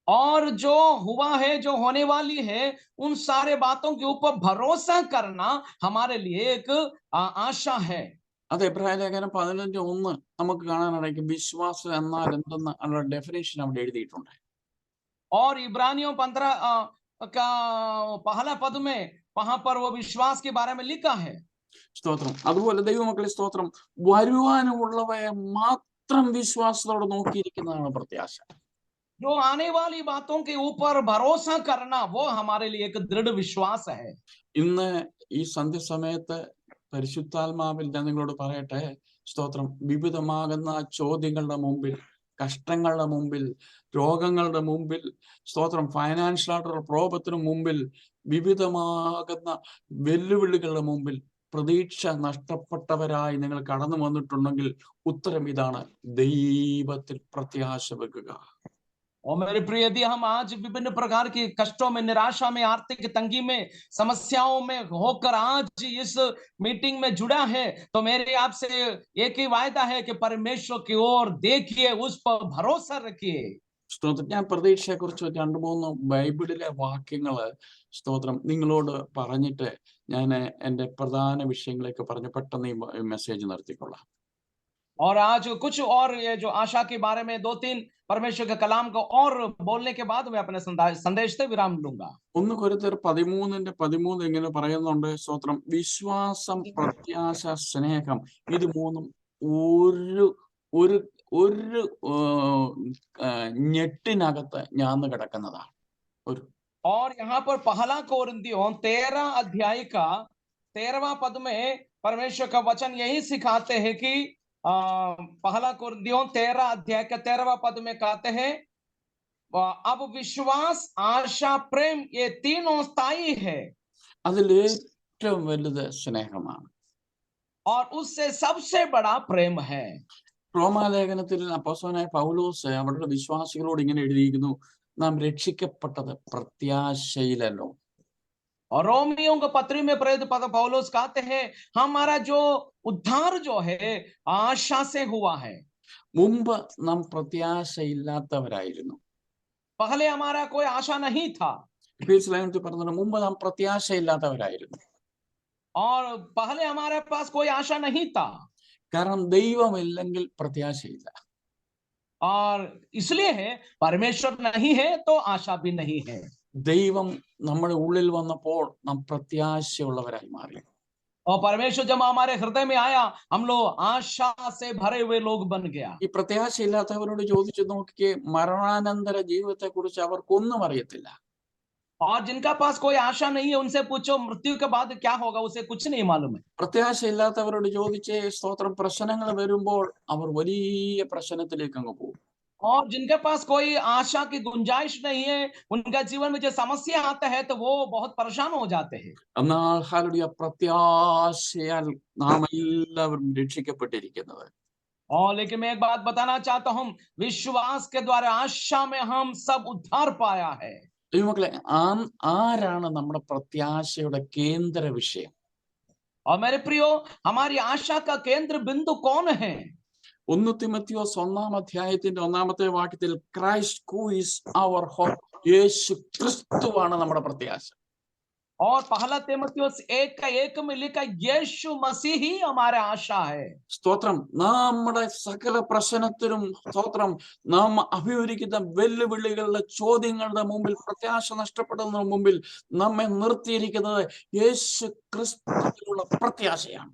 और जो हुआ है, जो होने वाली है, उन सारे बातों के ऊपर भरोसा करना हमारे लिए एक आशा है। അത് എബ്രായ ലേഖനം 15:1 നമുക്ക് കാണാനിടയ്ക്ക് വിശ്വാസം എന്നാൽ എന്തെന്ന് അതിനുള്ള ഡെഫിനേഷൻ അവിടെ എഴുതിയിട്ടുണ്ട്. और इब्रानियों 15 का पहला पद में वहां पर वो विश्वास के बारे में लिखा है। സ്തോത്രം. അതുപോലെ ദൈവമക്കളെ സ്തോത്രം, വരുവാനുള്ളവയെ മാത്രം വിശ്വാസത്തോടെ നോക്കിയിരിക്കുന്നതാണ് പ്രത്യാശ. जो आने वाली बातों के ऊपर भरोसा करना, वो हमारे लिए एक दृढ़ विश्वास है। ഇന്ന് ഈ സന്ധ്യസമയത്ത് പരിശുദ്ധാത്മാവിൽ ഞാൻ നിങ്ങളോട് പറയട്ടെ, സ്തോത്രം, വിവിധമാകുന്ന ചോദ്യങ്ങളുടെ മുമ്പിൽ, കഷ്ടങ്ങളുടെ മുമ്പിൽ, രോഗങ്ങളുടെ മുമ്പിൽ, സ്തോത്രം, ഫൈനാൻഷ്യൽ ആയിട്ടുള്ള പ്രോബത്തിന് മുമ്പിൽ, വിവിധമാകുന്ന വെല്ലുവിളികളുടെ മുമ്പിൽ പ്രതീക്ഷ നഷ്ടപ്പെട്ടവരായി നിങ്ങൾ കടന്നു വന്നിട്ടുണ്ടെങ്കിൽ ഉത്തരം ഇതാണ്: ദൈവത്തിൽ പ്രത്യാശ വെക്കുക. और मेरे प्रिय, यदि हम आज विभिन्न प्रकार की कष्टों में, निराशा में, आर्थिक तंगी में, समस्याओं में होकर आज इस मीटिंग में जुड़ा है, तो मेरे आपसे एक ही वायदा है कि परमेश्वर की ओर देखिए, उस पर भरोसा रखिए। സ്തോത്രം. ഞാൻ പ്രതീക്ഷയെക്കുറിച്ച് 2-3 ബൈബിളിലെ വാക്യങ്ങള് സ്തോത്രം നിങ്ങളോട് പറഞ്ഞിട്ട് ഞാൻ എൻ്റെ പ്രധാന വിഷയങ്ങളൊക്കെ പറഞ്ഞ് പെട്ടെന്ന് ഈ മെസ്സേജ് നിർത്തിക്കൊള്ളാം. और आज कुछ और ये जो आशा के बारे में 2-3 परमेश्वर के कलाम को और बोलने के बाद मैं अपने संदेश से विराम लूंगा। 1 കൊരിന്ത്യർ 13:13 ഇങ്ങനെ പറയുന്നുണ്ട്, സ്തോത്രം, വിശ്വാസം, പ്രത്യാശ, സ്നേഹം, ഇത് മൂന്നും ഒരു ഒരു ഒരു ഞെട്ടിനകത്ത് ഞാന്ന് കിടക്കുന്നതാണ്. ഒരു और यहाँ पर पहला कोरिन्थियों 13 अध्याय का 13वां पद में परमेश्वर का वचन यही सिखाते हैं कि पहला कोरिन्थियों 13 अध्याय का 13वां पद में कहते हैं, अब विश्वास, आशा, प्रेम, ये तीनों स्थायी है, അതിൽ ഏറ്റവും വലുത് സ്നേഹമാണ്. और उससे सबसे बड़ा प्रेम है। റോമാലേഖനത്തിൽ അപ്പോസ്തലനായ പൗലോസ് അവരുടെ വിശ്വാസികളോട് ഇങ്ങനെ എഴുതിയിരിക്കുന്നു, നാം രക്ഷിക്കപ്പെട്ടത് പ്രത്യാശയിലല്ലോ. और रोमियों के पत्री में प्रेरित पौलुस कहते हैं, हमारा जो उद्धार जो है आशा से हुआ है। മുമ്പ് നാം പ്രത്യാശയില്ലാത്തവരായിരുന്നു. पहले हमारा कोई आशा नहीं था, എഫേസ്യ ലേഖനത്തിൽ പറഞ്ഞത് മുമ്പ് നാം പ്രത്യാശയില്ലാത്തവരായിരുന്നു. और पहले हमारे पास कोई आशा नहीं था, കാരണം ദൈവമില്ലെങ്കിൽ പ്രത്യാശയില്ല. और इसलिए है परमेश्वर नहीं है तो आशा भी नहीं है। ദൈവം നമ്മുടെ ഉള്ളിൽ വന്നപ്പോൾ നാം പ്രത്യാശയുള്ളവരായി മാറി. और परमेश्वर जब हमारे हृदय में आया, हम लोग आशा से भरे हुए लोग बन गया। ഈ പ്രത്യാശയില്ലാത്തവരോട് ചോദിച്ചു നോക്കിയേ, മരണാനന്തര ജീവിതത്തെ കുറിച്ച് അവർക്കൊന്നും അറിയത്തില്ല. और जिनका पास कोई आशा नहीं है, उनसे पूछो मृत्यु के बाद क्या होगा, उसे कुछ नहीं मालूम है। പ്രത്യാശയില്ലാത്തവരോട് ചോദിച്ചേ, സ്തോത്രം, പ്രശ്നങ്ങൾ വരുമ്പോൾ അവർ വലിയ പ്രശ്നത്തിലേക്ക് അങ്ങ് പോകും. और जिनके पास कोई आशा की गुंजाइश नहीं है, उनका जीवन में जो समस्या आता है तो वो बहुत परेशान हो जाते हैं। എന്നാൽ ഹല്ലേലൂയ, പ്രത്യാശയാൽ നാം എല്ലാവരും രക്ഷിക്കപ്പെട്ടിരിക്കുന്നത്. और लेकिन मैं एक बात बताना चाहता हूँ, विश्वास के द्वारा आशा में हम सब उद्धार पाया है। ദൈവമക്കളെ, ആരാണ് നമ്മുടെ പ്രത്യാശയുടെ കേന്ദ്ര വിഷയം? और मेरे प्रियो, हमारी आशा का केंद्र बिंदु कौन है? 1 തിമോത്തിയോസ് 1:1 Christ who is our hope, യേശു ക്രിസ്തുവാണ് നമ്മുടെ പ്രത്യാശ. और पहला तीमुथियुस 1:1 में लिखा, यीशु मसीह ही हमारा आशा है। സ്തോത്രം. നമ്മുടെ സകല പ്രശ്നത്തിനും, സ്തോത്രം, നാം അഭിമുഖീകരിക്കുന്ന വെല്ലുവിളികളുടെ ചോദ്യങ്ങളുടെ മുമ്പിൽ, പ്രത്യാശ നഷ്ടപ്പെടുന്നതിന് മുമ്പിൽ നമ്മെ നിർത്തിയിരിക്കുന്നത് യേശു ക്രിസ്തുവിലുള്ള പ്രത്യാശയാണ്.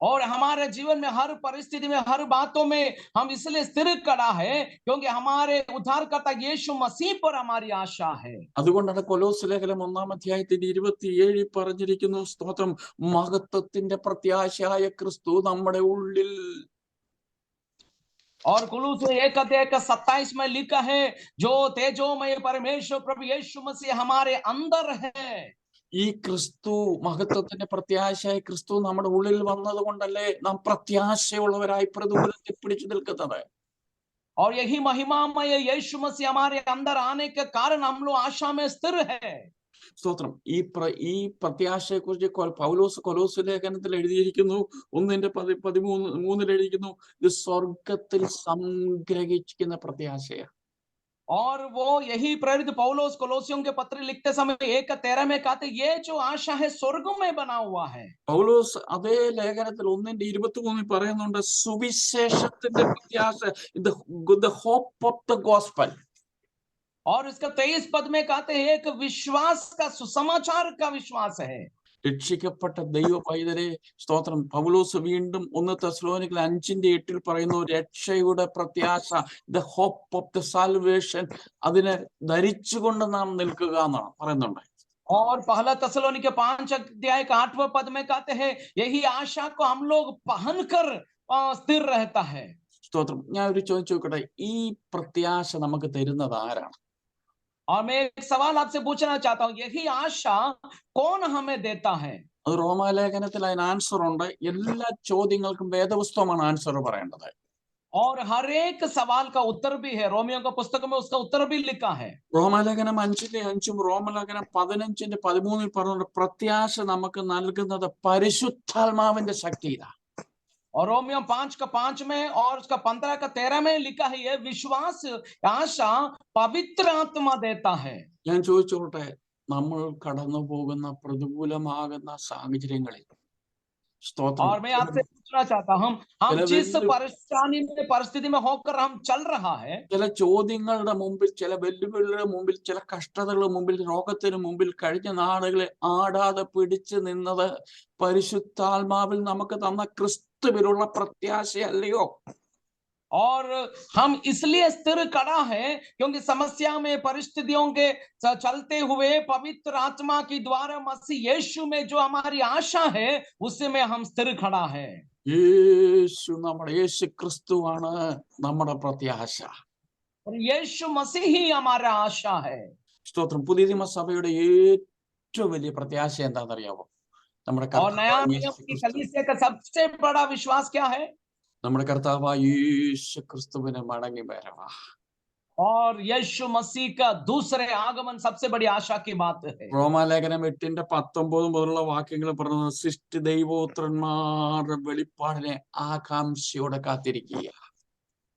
और हमारे जीवन में हर परिस्थिति में, हर बातों में हम इसलिए स्थिर खड़ा है क्योंकि हमारे उद्धारकर्ता यीशु मसीह पर हमारी आशा है। അതുകൊണ്ടാണ് കൊലോസ്യ ലേഖനം 1:27 പറഞ്ഞിരിക്കുന്നു, സ്തോത്രം, മഹത്വത്തിന്റെ പ്രത്യാശയായ ക്രിസ്തു നമ്മുടെ ഉള്ളിൽ. और कुलूसियों 1:27 में लिखा है, जो तेजोमय परमेश्वर प्रभु यीशु मसीह हमारे अंदर है। ഈ ക്രിസ്തു, മഹത്വത്തിന്റെ പ്രത്യാശയായ ക്രിസ്തു നമ്മുടെ ഉള്ളിൽ വന്നത് കൊണ്ടല്ലേ നാം പ്രത്യാശയുള്ളവരായി പ്രതികൂലത്തിൽ പിടിച്ചു നിൽക്കുന്നത്. और यही महिमामय यीशु मसीह हमारे अंदर आने के कारण हम लोग आशा में स्थिर है। സ്തോത്രം. ഈ പ്രത്യാശയെക്കുറിച്ച് പൗലോസ് കൊലോസ്യ ലേഖനത്തിൽ എഴുതിയിരിക്കുന്നു. 1:13 എഴുതിയിരിക്കുന്നു, ഇത് സ്വർഗത്തിൽ സംഗ്രഹിക്കുന്ന പ്രത്യാശയാണ്. और वो यही प्रेरित पौलुस कोलोसियों के पत्र लिखते समय 1:13 में कहते, ये जो आशा है स्वर्गों में बना हुआ है। പൗലോസ് അതേ ലേഖനത്തിൽ 1:23 പറയുന്നുണ്ട്, സുവിശേഷത്തിന്റെ പ്രത്യാശ, the hope of the gospel. और इसका 23 पद में कहते हैं, एक विश्वास का, सुसमाचार का विश्वास है। രക്ഷിക്കപ്പെട്ട ദൈവ പൈതലെ, സ്തോത്രം. പൗലോസ് വീണ്ടും 1 തെസ്സലോനിക്കർ 5:8 പറയുന്നു, രക്ഷയുടെ പ്രത്യാശ, the hope of the salvation, അതിനെ ധരിച്ചുകൊണ്ട് നാം നിൽക്കുക എന്നാണ് പറയുന്നുണ്ട്. और पहला തെസ്സലോനിക്യ 5:8 पद में कहते हैं, यही आशा को हम लोग पहनकर स्थिर रहता है। സ്തോത്രം. ഞാൻ ഒരു ചോദിച്ചു നോക്കട്ടെ, ഈ പ്രത്യാശ നമുക്ക് തരുന്നത് ആരാണ്? और मैं एक सवाल आपसे पूछना चाहता हूँ, यही आशा कौन हमें देता है? അത് റോമാലേഖനത്തിൽ അതിന് ആൻസർ ഉണ്ട്. എല്ലാ ചോദ്യങ്ങൾക്കും വേദപുസ്തകമാണ് ആൻസർ പറയേണ്ടത്. और हर एक सवाल का उत्तर भी है, रोमियो का पुस्तक में उसका उत्तर भी लिखा है। റോമാലേഖനം 5:5 റോമാലേഖനം 15:13 പറഞ്ഞുകൊണ്ട് പ്രത്യാശ നമുക്ക് നൽകുന്നത് പരിശുദ്ധാത്മാവിന്റെ ശക്തിയിലാണ്. और रोमियो 5:5 में और उसका 15:13 में लिखा है, ये विश्वास आशा पवित्र आत्मा देता है। ഞാൻ ചോദിച്ചോട്ടെ, നമ്മൾ കടന്നു പോകുന്ന പ്രതികൂലമാകുന്ന സാഹചര്യങ്ങളിൽ, സ്തോത്രം, और मैं आपसे पूछना चाहता हूँ, हम ചില जिस परेशानी में, परिस्थिति में होकर हम चल रहा है, ചില ചോദ്യങ്ങളുടെ മുമ്പിൽ, ചില വെല്ലുവിളികളുടെ മുമ്പിൽ, ചില കഷ്ടതകളുടെ മുമ്പിൽ, രോഗത്തിന് മുമ്പിൽ കഴിഞ്ഞ നാളുകളിൽ ആടാതെ പിടിച്ചു നിന്നത് പരിശുദ്ധാത്മാവിൽ നമുക്ക് തന്ന ക്രിസ്തുവിലുള്ള പ്രത്യാശയല്ലയോ? और हम इसलिए स्थिर खड़ा है क्योंकि समस्या में, परिस्थितियों के चलते हुए पवित्र आत्मा के द्वारा मसीह यीशु में जो हमारी आशा है, उसी में हम स्थिर खड़ा है। യേശു ക്രിസ്തുവാണ് നമ്മുടെ പ്രത്യാശ. और यीशु मसीह ही हमारा आशा है। സ്തോത്രം. പുതിയ നിയമസഭയുടെ ഏറ്റവും വലിയ പ്രത്യാശ എന്താണെന്നറിയാമോ? നമ്മുടെ और नया नियम की कलीसिया का सबसे बड़ा विश्वास क्या है? നമ്മുടെ കർത്താവായ യേശു ക്രിസ്തുവിനെ മടങ്ങി വരവാ. और यीशु मसीह का दूसरे आगमन सबसे बड़ी आशा की बात है। റോമാലേഖനം 8:19 മുതലുള്ള വാക്യങ്ങൾ പറയുന്നത്, സൃഷ്ടി ദൈവോത്രന്മാരുടെ വെളിപ്പാടിനെ ആകാംക്ഷയോടെ കാത്തിരിക്കുക.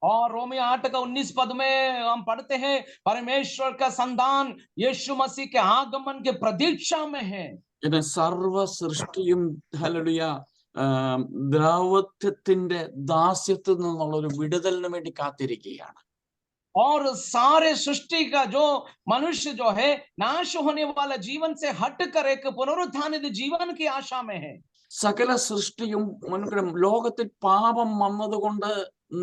और रोमी 8:19 पद में हम पढ़ते हैं, परमेश्वर का संतान यीशु मसीह के आगमन के प्रतीक्षा में है। പിന്നെ സർവ സൃഷ്ടിയും ഹല്ലേലൂയ ദ്രവത്വത്തിന്റെ ദാസ്യത്തിൽ നിന്നുള്ള ഒരു വിടുതലിന് വേണ്ടി കാത്തിരിക്കുകയാണ്. और सारे सृष्टि का जो मनुष्य जो है, नाश होने वाला जीवन से हटकर एक पुनरुत्थानित जीवन की आशा में है। സകല സൃഷ്ടിയും ലോകത്തിൽ പാപം വന്നതുകൊണ്ട്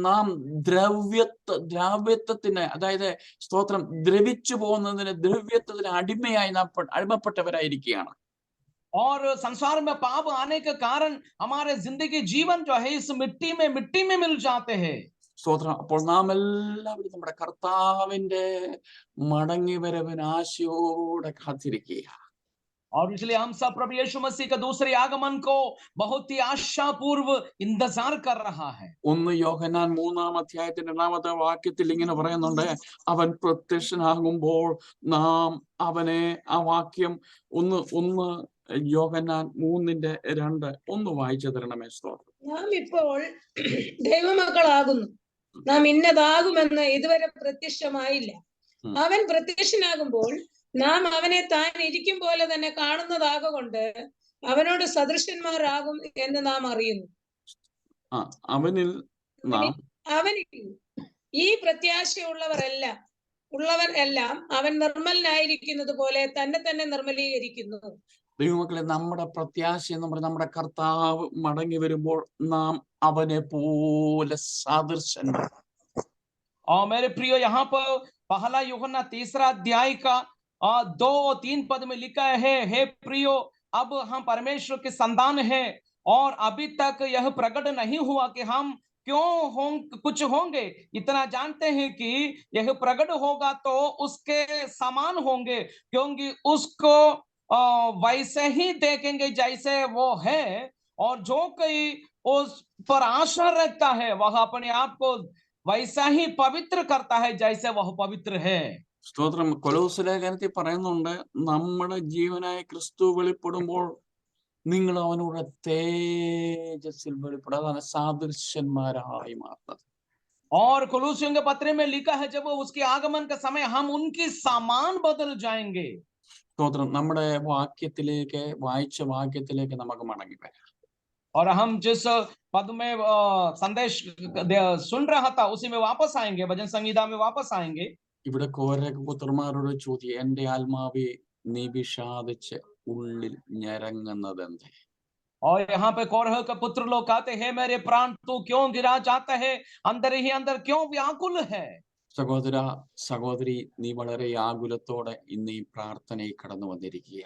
നാം ദ്രവ്യത്വത്തിന്, അതായത് സ്തോത്രം, ദ്രവിച്ചു പോകുന്നതിന്, ദ്രവ്യത്വത്തിന് അടിമയായി നാം അടിമപ്പെട്ടവരായിരിക്കുകയാണ്. और संसार में पाप आने के कारण हमारे जिंदगी जीवन जो है इस मिट्टी में मिल जाते हैं। സ്തോത്രം. അപ്പോൾ നാം എല്ലാവരും നമ്മുടെ കർത്താവിന്റെ മടങ്ങി വരവിന് ആശയോടെ കാത്തിരിക്കുക. और इसलिए हम सब प्रभु यीशु मसीह का दूसरे आगमन को बहुत ही आशा पूर्व इंतजार कर रहा है। 1 യോഹന്നാൻ 3-ാം വാക്യത്തിൽ ഇങ്ങനെ പറയുന്നുണ്ട്, അവൻ പ്രത്യക്ഷനാകുമ്പോൾ നാം അവനെ, ആ വാക്യം 1 യോഹന്നാൻ 3:2 ഒന്ന് വായിച്ചു തരണമേ. സ്തോത്രം. നാം ഇപ്പോൾ ദൈവമക്കളാകുന്നു, നാം ഇന്നതാകുമെന്ന് ഇതുവരെ പ്രത്യക്ഷമായില്ല. അവൻ പ്രത്യക്ഷനാകുമ്പോൾ നാം അവനെ താൻ ഇരിക്കും പോലെ തന്നെ കാണുന്നതാകൊണ്ട് അവനോട് സദൃശന്മാരാകും എന്ന് നാം അറിയുന്നു. അവനിൽ ഈ ഉള്ളവരെല്ലാം അവൻ നിർമ്മലനായിരിക്കുന്നത് പോലെ തന്നെ നിർമ്മലീകരിക്കുന്നു. ദൈവമക്കളെ, നമ്മുടെ പ്രത്യാശ എന്ന് പറയുന്നത് നമ്മുടെ കർത്താവ് മടങ്ങി വരുമ്പോൾ നാം അവനെ പോലെ സാദൃശ്യന്മാർ. और मेरे प्रियो, यहाँ पर पहला यूहन्ना 3 अध्याय का 2-3 पद में लिखा है, हे प्रियो, अब हम परमेश्वर के संतान हैं और अभी तक यह प्रकट नहीं हुआ कि हम कुछ होंगे। इतना जानते हैं कि यह प्रकट होगा तो उसके समान होंगे, क्योंकि उसको वैसे ही देखेंगे जैसे वो है। और जो कोई उस पर आशा रखता है वह अपने आप को वैसा ही पवित्र करता है जैसे वह पवित्र है। സ്തോത്രം. കൊലോസ്യ ലേഖനത്തിൽ പറയുന്നുണ്ട്, നമ്മുടെ ജീവനായ ക്രിസ്തു വെളിപ്പെടുമ്പോൾ നിങ്ങൾ അവനോട് തേജസ്സിൽ വെളിപ്പെടും. അതാണ് സാദൃശ്യന്മാരായി മാറുന്നത്. और कुलूसियों के पत्र में लिखा है, जब उसके आगमन का समय हम उनकी सामान बदल जाएंगे. സ്തോത്രം. നമ്മുടെ വാക്യത്തിലേക്ക്, വായിച്ച വാക്യത്തിലേക്ക് നമുക്ക് മടങ്ങി വരാം. और हम जिस पद में संदेश सुन रहा था उसी में वापस आएंगे, भजन संगीता में वापस आएंगे. ഇവിടെ കോരഹ പുത്രന്മാരോട് ചോദ്യം, എന്റെ ആത്മാവെ നീ വിഷാദിച്ച് ഉള്ളിൽ ഞരങ്ങുന്നതെന്തേ? और यहाँ पे कोरह के पुत्र लोग कहते हैं, मेरे प्राण तू क्यों गिरा जाता है, अंदर ही अंदर क्यों व्याकुल है? സഹോദര, സഹോദരി, നീ വളരെ ആകുലത്തോടെ ഇന്ന് ഈ പ്രാർത്ഥനയിൽ കടന്നു വന്നിരിക്കുക.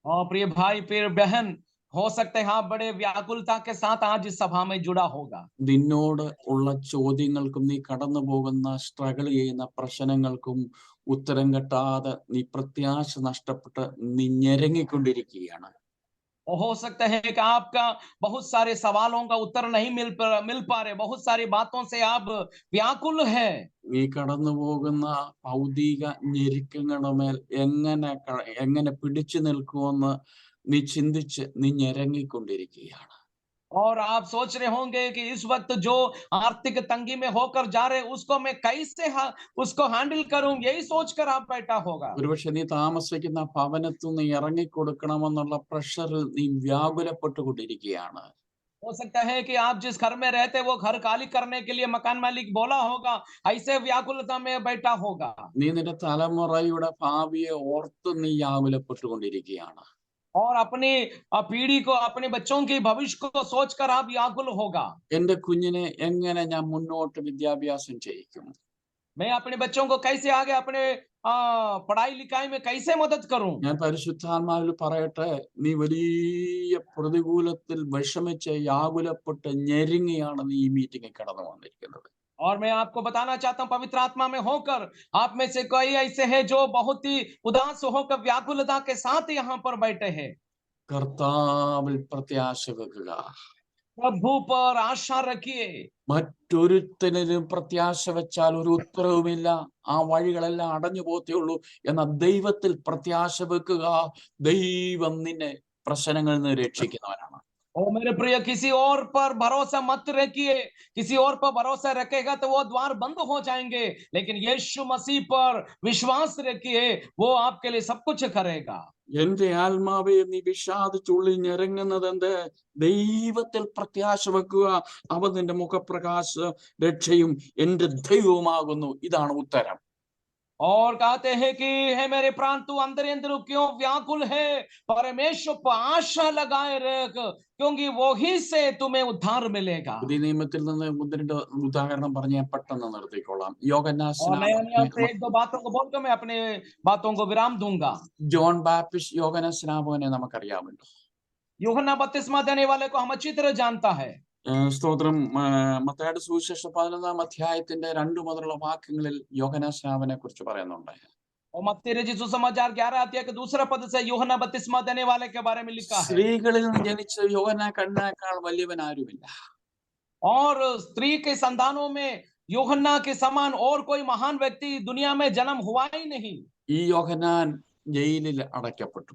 और प्रिय भाई, प्रिय बहन, हो सकते हैं आप बड़े व्याकुलता के साथ आज इस सभा में जुड़ा होगा. നിന്നോട് ഉള്ള ചോദ്യങ്ങൾക്കും നീ കടന്നു പോകുന്ന സ്ട്രഗിൾ ചെയ്യുന്ന പ്രശ്നങ്ങൾക്കും ഉത്തരം കിട്ടാതെ നീ പ്രത്യാശ നഷ്ടപ്പെട്ട് നീ ഞെരങ്ങിക്കൊണ്ടിരിക്കുകയാണ്. हो सकता है कि आपका बहुत सारे सवालों का उत्तर नहीं मिल पा रहे, बहुत सारी बातों से आप व्याकुल है. നീ കടന്നു പോകുന്ന ഭൗതിക ഞെരുക്കങ്ങളുടെ മേൽ എങ്ങനെ പിടിച്ചു നിൽക്കുമെന്ന് നീ ചിന്തിച്ച് നീ ഞെരങ്ങിക്കൊണ്ടിരിക്കുകയാണ്. और आप सोच रहे होंगे कि इस वक्त जो आर्थिक तंगी में होकर जा रहे उसको मैं कैसे उसको हैंडल करूं, यही सोचकर आप बैठा होगा. ഒരുപക്ഷെ നീ താമസിക്കുന്ന ഭവനത്തിൽ നിന്ന് ഇറങ്ങിക്കൊടുക്കണമെന്നുള്ള പ്രഷറിൽ നീ വ്യാകുലപ്പെട്ടുകൊണ്ടിരിക്കുകയാണ്. हो सकता है कि आप जिस घर में रहते वो घर खाली करने के लिए मकान मालिक बोला होगा, ऐसे व्याकुलता में बैठा होगा. നീ നിന്റെ തലമുറയുടെ ഭാവിയെ ഓർത്ത് നീ വ്യാകുലപ്പെട്ടുകൊണ്ടിരിക്കുകയാണ്. और अपनी पीढ़ी को, अपने बच्चों के भविष्य को सोचकर आप व्याकुल होगा. എന്റെ കുഞ്ഞിനെ എങ്ങനെ ഞാൻ മുന്നോട്ട് വിദ്യാഭ്യാസം ചെയ്യിക്കും? मैं अपने बच्चों को कैसे आगे अपने पढ़ाई लिखाई में कैसे मदद करूं? ഞാൻ പരിശുദ്ധാത്മാവിൽ പറയട്ടെ, നീ വലിയ പ്രതികൂലത്തിൽ വിഷമിച്ച് വ്യാകുലപ്പെട്ട് ഞെരുങ്ങിയാണ് നീ ഈ മീറ്റിംഗിൽ കടന്നു വന്നിരിക്കുന്നത്. और मैं आपको बताना चाहता हूं, पवित्र आत्मा में होकर आप में से कोई ऐसे है जो बहुत ही उदास होकर व्याकुलता के साथ यहाँ पर बैठे हैं. കർത്താവിൽ പ്രത്യാശ വെക്കുക. प्रभु पर आशा रखिए. മറ്റൊരുത്തനിലും പ്രത്യാശ വെച്ചാൽ ഒരു ഉത്തരവുമില്ല, ആ വഴികളെല്ലാം അടഞ്ഞു പോത്തേ ഉള്ളൂ. എന്ന ദൈവത്തിൽ പ്രത്യാശ വെക്കുക. ദൈവം നിന്നെ പ്രശ്നങ്ങളിൽ നിന്ന് രക്ഷിക്കുന്നവനാണ്. ओ मेरे प्रिय, किसी और पर भरोसा मत रखिए. किसी और पर भरोसा रखेगा तो वो द्वार बंद हो जाएंगे, लेकिन यीशु मसीह पर विश्वास रखिए, वो आपके लिए सब कुछ करेगा. എന്റെ ആത്മാവെ നീ വിഷാദിച്ചുള്ളിൽ ഞെരങ്ങുന്നതെന്ത്? ദൈവത്തിൽ പ്രത്യാശ വെക്കുക. അവൻ നിന്റെ മുഖപ്രകാശ രക്ഷയും എന്റെ ദൈവവുമാകുന്നു. ഇതാണ് ഉത്തരം. और कहते हैं कि हे मेरे प्राण तू अंदर अंदर क्यों व्याकुल है, परमेश्वर पर आशा लगाए रख, क्योंकि वही से तुम्हें उद्धार मिलेगा. പുതിയ നിയമത്തിൽ നിന്ന് മുദ്രയുടെ ഉദാഹരണം പറഞ്ഞ് ഞാൻ പെട്ടെന്ന് നിർത്തിക്കൊള്ളാം. और नया नियम से एक दो बातों को बोलकर मैं अपने बातों को विराम दूंगा. ജോൺ ബാപ്റ്റിസ്റ്റ് യോഹന്നാൻ സ്നാപകനെ നമുക്കറിയാമല്ലോ. यूहन्ना बपतिस्मा देने वाले को हम अच्छी तरह जानता है. സ്തോത്രം. മത്തായിയുടെ സുവിശേഷം 11-ാം അധ്യായത്തിന്റെ 2 മുതലുള്ള വാക്യങ്ങളിൽ യോഹന്നാൻ സ്നാപകനെ കുറിച്ച് പറയുന്നുണ്ട്. और मत्ती रचित सुसमाचार 11 अध्याय के दूसरा पद से यूहन्ना बपतिस्मा देने वाले के बारे में लिखा है. സ്ത്രീകളിൽ നിന്ന് ജനിച്ച യോഹന്നാൻ കണ്ണേക്കാൾ വലിയവൻ ആരുമില്ല. और स्त्री के संतानों में यूहन्ना के समान और कोई महान व्यक्ति दुनिया में जन्म हुआ ही नहीं. ഈ യോഹന്നാൻ ജയിലിൽ അടയ്ക്കപ്പെട്ടു.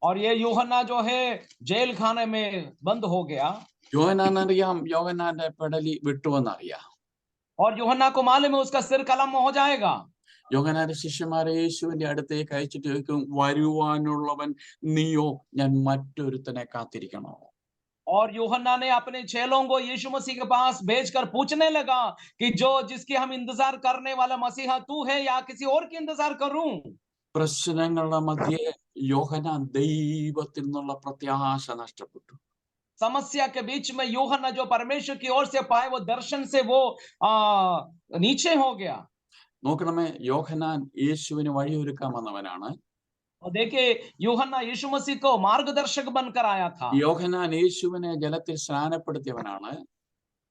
और ये यूहन्ना जो है जेल खाने में बंद हो गया. യോഹന്നാൻ അറിയാം യോഹന്നാന്റെ പെടലി വിട്ടുവെന്നറിയാം. और यूहन्ना को मालूम है उसका सिर कलम हो जाएगा. യോഹന്നാന്റെ ശിഷ്യന്മാരെ യേശുവിന്റെ അടുത്തേക്ക് അയച്ചിട്ട് ചോദിക്കും, വരുവാനുള്ളവൻ നീയോ, ഞാൻ മറ്റൊരുത്തനെ കാത്തിരിക്കണോ? और यूहन्ना ने अपने चेलों को यीशु मसीह के पास भेजकर पूछने लगा कि जिसकी हम इंतजार करने वाला मसीहा तू है या किसी और की इंतजार करूं? പ്രശ്നങ്ങളുടെ മധ്യേ യോഹന്നാൻ ദൈവത്തിൽ നിന്നുള്ള പ്രത്യാശ നഷ്ടപ്പെട്ടു. समस्या के बीच में यूहन्ना जो परमेश्वर की ओर से पाए वो दर्शन से वो नीचे हो गया. നോക്കണമേ, യോഹന്നാൻ യേശുവിന് വഴിയൊരുക്കാൻ വന്നവനാണ്. और देखिए, यूहन्ना यीशु मसीह को मार्गदर्शक बनकर आया था. യോഹന്നാൻ യേശുവിനെ ജലത്തിൽ സ്നാനപ്പെടുത്തിയവനാണ്.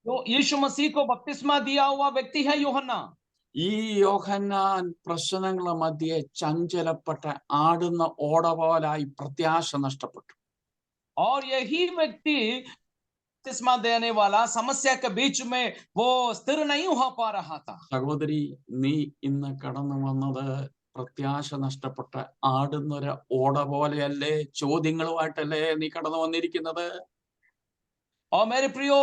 तो यीशु मसीह को बपतिस्मा दिया हुआ व्यक्ति है यूहन्ना. ഈ യോഹന്നാൻ പ്രശ്നങ്ങളുടെ മധ്യേ ചഞ്ചലപ്പെട്ട് ആടുന്ന ഓട പോലായി പ്രത്യാശ നഷ്ടപ്പെട്ടു. और यही व्यक्ति बपतिस्मा देने वाला समस्या के बीच में वो स्थिर नहीं हो पा रहा था। സഹോദരി, നീ ഇന്ന് കടന്നു വന്നത് പ്രത്യാശ നഷ്ടപ്പെട്ട ആടുന്നൊരു ഓട പോലെയല്ലേ? ചോദ്യങ്ങളുമായിട്ടല്ലേ നീ കടന്നു വന്നിരിക്കുന്നത്? और मेरे प्रियो,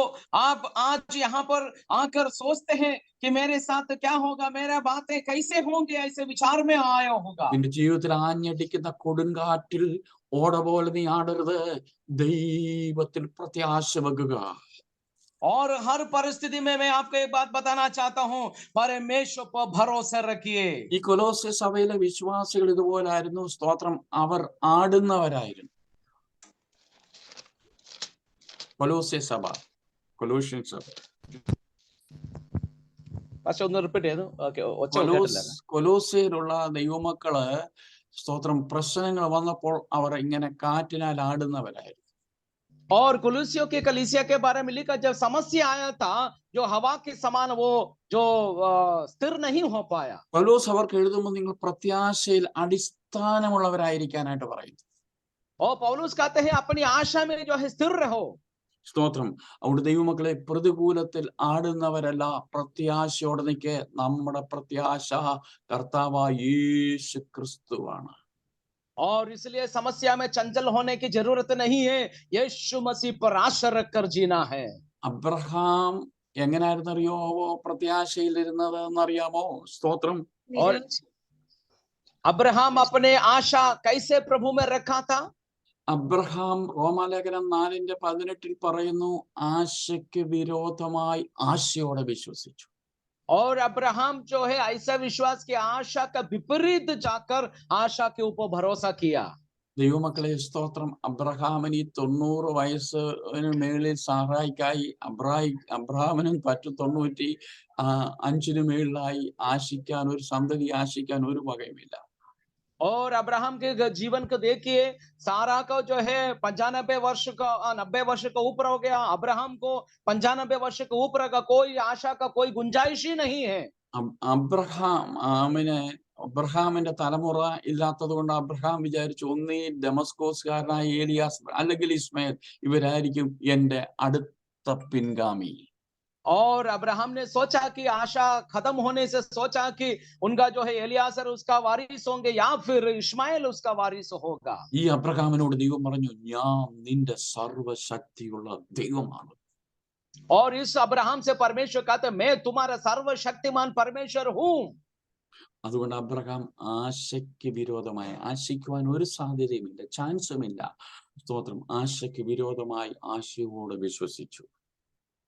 आप आज यहाँ पर आकर सोचते हैं कि मेरे साथ क्या होगा, मेरा बातें कैसे होंगे, ऐसे विचार में आया होगा। നിന്റെ ജീവിതത്തിൽ ആഞ്ഞടിക്കുന്ന കൊടുങ്കാറ്റിൽ ഓട പോലെ നീ ആടരുത്. ദൈവത്തിൽ പ്രത്യാശ വെക്കുക. और हर परिस्थिति में मैं आपको एक बात बताना चाहता हूँ, परमेश्वर पर भरोसा रखिए। ഈ കൊലോസ്യ സഭയിലെ വിശ്വാസികൾ ഇതുപോലായിരുന്നു. സ്തോത്രം. അവർ ആടുന്നവരായിരുന്നു. കൊലോസ്യ സഭ, കൊലോഷ്യൻ സഭ. പക്ഷെ ഒന്ന് റിപ്പീറ്റ് ചെയ്തു. ഓക്കേ, ഒച്ച കേട്ടില്ല. കൊലോസ്യയിലുള്ള ദൈവമക്കള് സ്തോത്രം പ്രശ്നങ്ങൾ വന്നപ്പോൾ അവർ ഇങ്ങനെ കാറ്റിനാൽ ആടുന്നവരായിരുന്നു. और कुलुसियों के कलीसिया के बारे में लिखा, जब समस्या आया था, जो हवा के समान वो जो स्थिर नहीं हो पाया। പൗലോസ് അവർക്ക് എഴുതുമ്പോൾ നിങ്ങൾ പ്രത്യാശയിൽ അടിസ്ഥാനമുള്ളവരായിരിക്കാനായിട്ട് പറയുന്നു. और पौलुस कहते हैं अपनी आशा में जो है स्थिर रहो। സ്തോത്രം. അവിടെ ദൈവമക്കളെ, പ്രതികൂലത്തിൽ ആടുന്നവരല്ല, പ്രത്യാശയോടെ നിൽക്കെ. നമ്മുടെ പ്രത്യാശ കർത്താവായ യേശു ക്രിസ്തുവാണ്. और इसलिए समस्या में चंचल होने की जरूरत नहीं है, यीशु मसीह पर आशा रखकर जीना है। അബ്രഹാം എങ്ങനായിരുന്നറിയോ പ്രത്യാശയിലിരുന്നത് എന്നറിയാമോ? സ്തോത്രം. और अब्राहम अपने आशा कैसे प्रभु में रखा था? അബ്രഹാം റോമാലേഖനം 4:18 പറയുന്നു, ആശയ്ക്ക് വിരോധമായി ആശയോടെ വിശ്വസിച്ചു. और अब्राहम जो है ऐसा विश्वास की आशा का विपरीत जाकर आशा के ऊपर भरोसा किया। ദൈവമക്കളെ, സ്തോത്രം. അബ്രഹാമിന് 90 വയസ്സിന് മേളിൽ സാറായിക്കായി അബ്രഹാമിനും 95 മേളിലായി ആശിക്കാൻ, ഒരു സന്തതി ആശിക്കാൻ ഒരു വകയുമില്ല. और अब्राहम के जीवन को देखिए, सारा का जो है 95 वर्ष का 90 वर्ष का ऊपर हो गया, अब्राहम को 95 वर्ष के ऊपर का कोई आशा का कोई गुंजाइश ही नहीं है। അബ്രഹാമിന്റെ തലമുറ ഇല്ലാത്തത് കൊണ്ട് അബ്രഹാം വിചാരിച്ചു, ഒന്നീ ഡെമസ്കോസ്കാരനായ ഏലിയാസ് അല്ലെങ്കിൽ ഇസ്മായിൽ ഇവരായിരിക്കും എന്റെ അടുത്ത പിൻഗാമി. और अब्राहम ने सोचा कि आशा खत्म होने से सोचा कि उनका जो है एलियासर उसका वारिस होंगे या फिर इस्माइल उसका वारिस होगा। ഈ അബ്രഹാമിനോട് ദൈവം പറഞ്ഞു, ഞാൻ നിന്റെ സർവശക്തിയുള്ള ദൈവമാണ്. और इस अब्राहम से परमेश्वर कहता है, मैं तुम्हारा सर्वशक्तिमान परमेश्वर हूँ। അതുകൊണ്ട് അബ്രഹാം ആശയ്ക്ക് വിരോധമായി, ആശിക്കുവാൻ ഒരു സാധ്യതയുമില്ല, ചാൻസുമില്ല. സ്തോത്രം. ആശയ്ക്ക് വിരോധമായി ആശയോടെ വിശ്വസിച്ചു.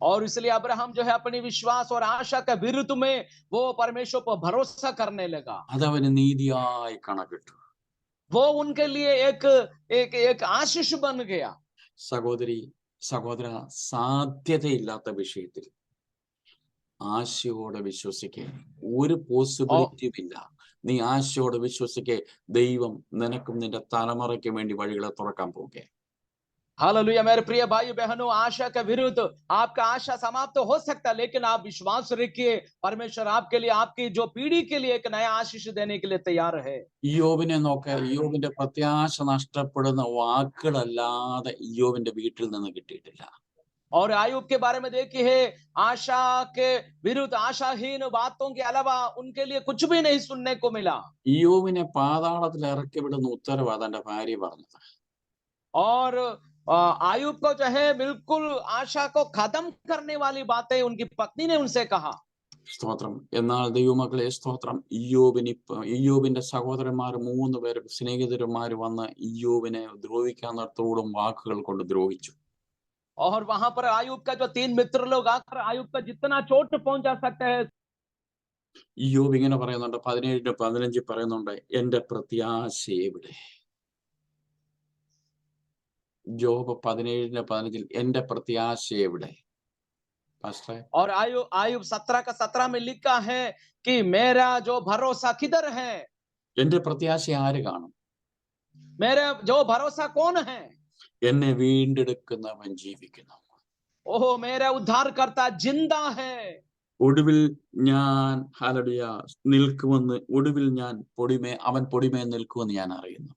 और इसलिए अब्राहम जो है अपनी विश्वास और आशा के विरुद्ध में वो परमेश्वर पर भरोसा करने लगा। അതവന് നീതിയായി കണക്കിട്ടു. वो उनके लिए एक एक एक आशीष बन गया। സഹോദരി, സഹോദര, സാധ്യതയില്ലാത്ത വിഷയത്തിൽ ആശയോടെ വിശ്വസിക്കേ. ഒരു പോസിബിലിറ്റിയും ഇല്ല. നീ ആശയോടെ വിശ്വസിക്കേ. ദൈവം നിനക്കും നിന്റെ തലമുറയ്ക്ക് വേണ്ടി വഴികളെ തുറക്കാൻ പോകുക. हालेलुया। मेरे प्रिय भाई बहनों, आशा के विरुद्ध आपका आशा समाप्त तो हो सकता है, लेकिन आप विश्वास रखिए, परमेश्वर आपके लिए, आपकी जो पीढ़ी के लिए एक नया आशीष देने के लिए तैयार है। ഇയ്യോബിനെ നോക്ക്. ഇയ്യോബിന്റെ പ്രത്യാശ നഷ്ടപ്പെടുന്ന വാക്കുകളല്ലാതെ ഇയ്യോബിന്റെ വീട്ടിൽ നിന്ന് കിട്ടിയിട്ടില്ല. और आयुब के बारे में देखिए, आशा के विरुद्ध आशाहीन बातों के अलावा उनके लिए कुछ भी नहीं सुनने को मिला। ഇയ്യോബിനെ പാതാളത്തിൽ ഇറക്കി വിടുന്ന ഉത്തരവാ തന്റെ ഭാര്യ പറഞ്ഞത്. और आयुब को जो है बिल्कुल आशा को खत्म करने वाली बातें उनकी पत्नी ने उनसे कहा। സ്തോത്രം. എന്നാൽ ദൈവമക്കളെ, സ്തോത്രം, ഇയ്യോബിന്റെ സഹോദരന്മാർ 3 പേര് സ്നേഹിതന്മാർ വന്ന് ഇയ്യോബിനെ ദ്രോഹിക്കാത്തോടും വാക്കുകൾ കൊണ്ട് ദ്രോഹിച്ചു. और वहां पर आयुब का जो 3 मित्र लोग आकर आयुब का जितना चोट पहुंचा सकते हैं। ഇയ്യോബ് ഇങ്ങനെ പറയുന്നുണ്ട്, 17-15 പറയുന്നുണ്ട്, എന്റെ പ്രത്യാശ എവിടെ? ജോബ് 17-15 എന്റെ പ്രത്യാശ എവിടെ? और आयुब 17 का 17 में लिखा है कि मेरा जो भरोसा किधर है? എന്റെ പ്രത്യാശ ആര് കാണും? मेरा जो भरोसा कौन है? എന്നെ വീണ്ടെടുക്കുന്നവൻ ജീവിക്കുന്നു. ओह, मेरा उद्धारकर्ता जिंदा है। ഒടുവിൽ ഞാൻ ഹല്ലേലൂയ നിൽക്കുമെന്ന്, ഒടുവിൽ ഞാൻ അവൻ പൊടിമേ നിൽക്കുമെന്ന് ഞാൻ അറിയുന്നു.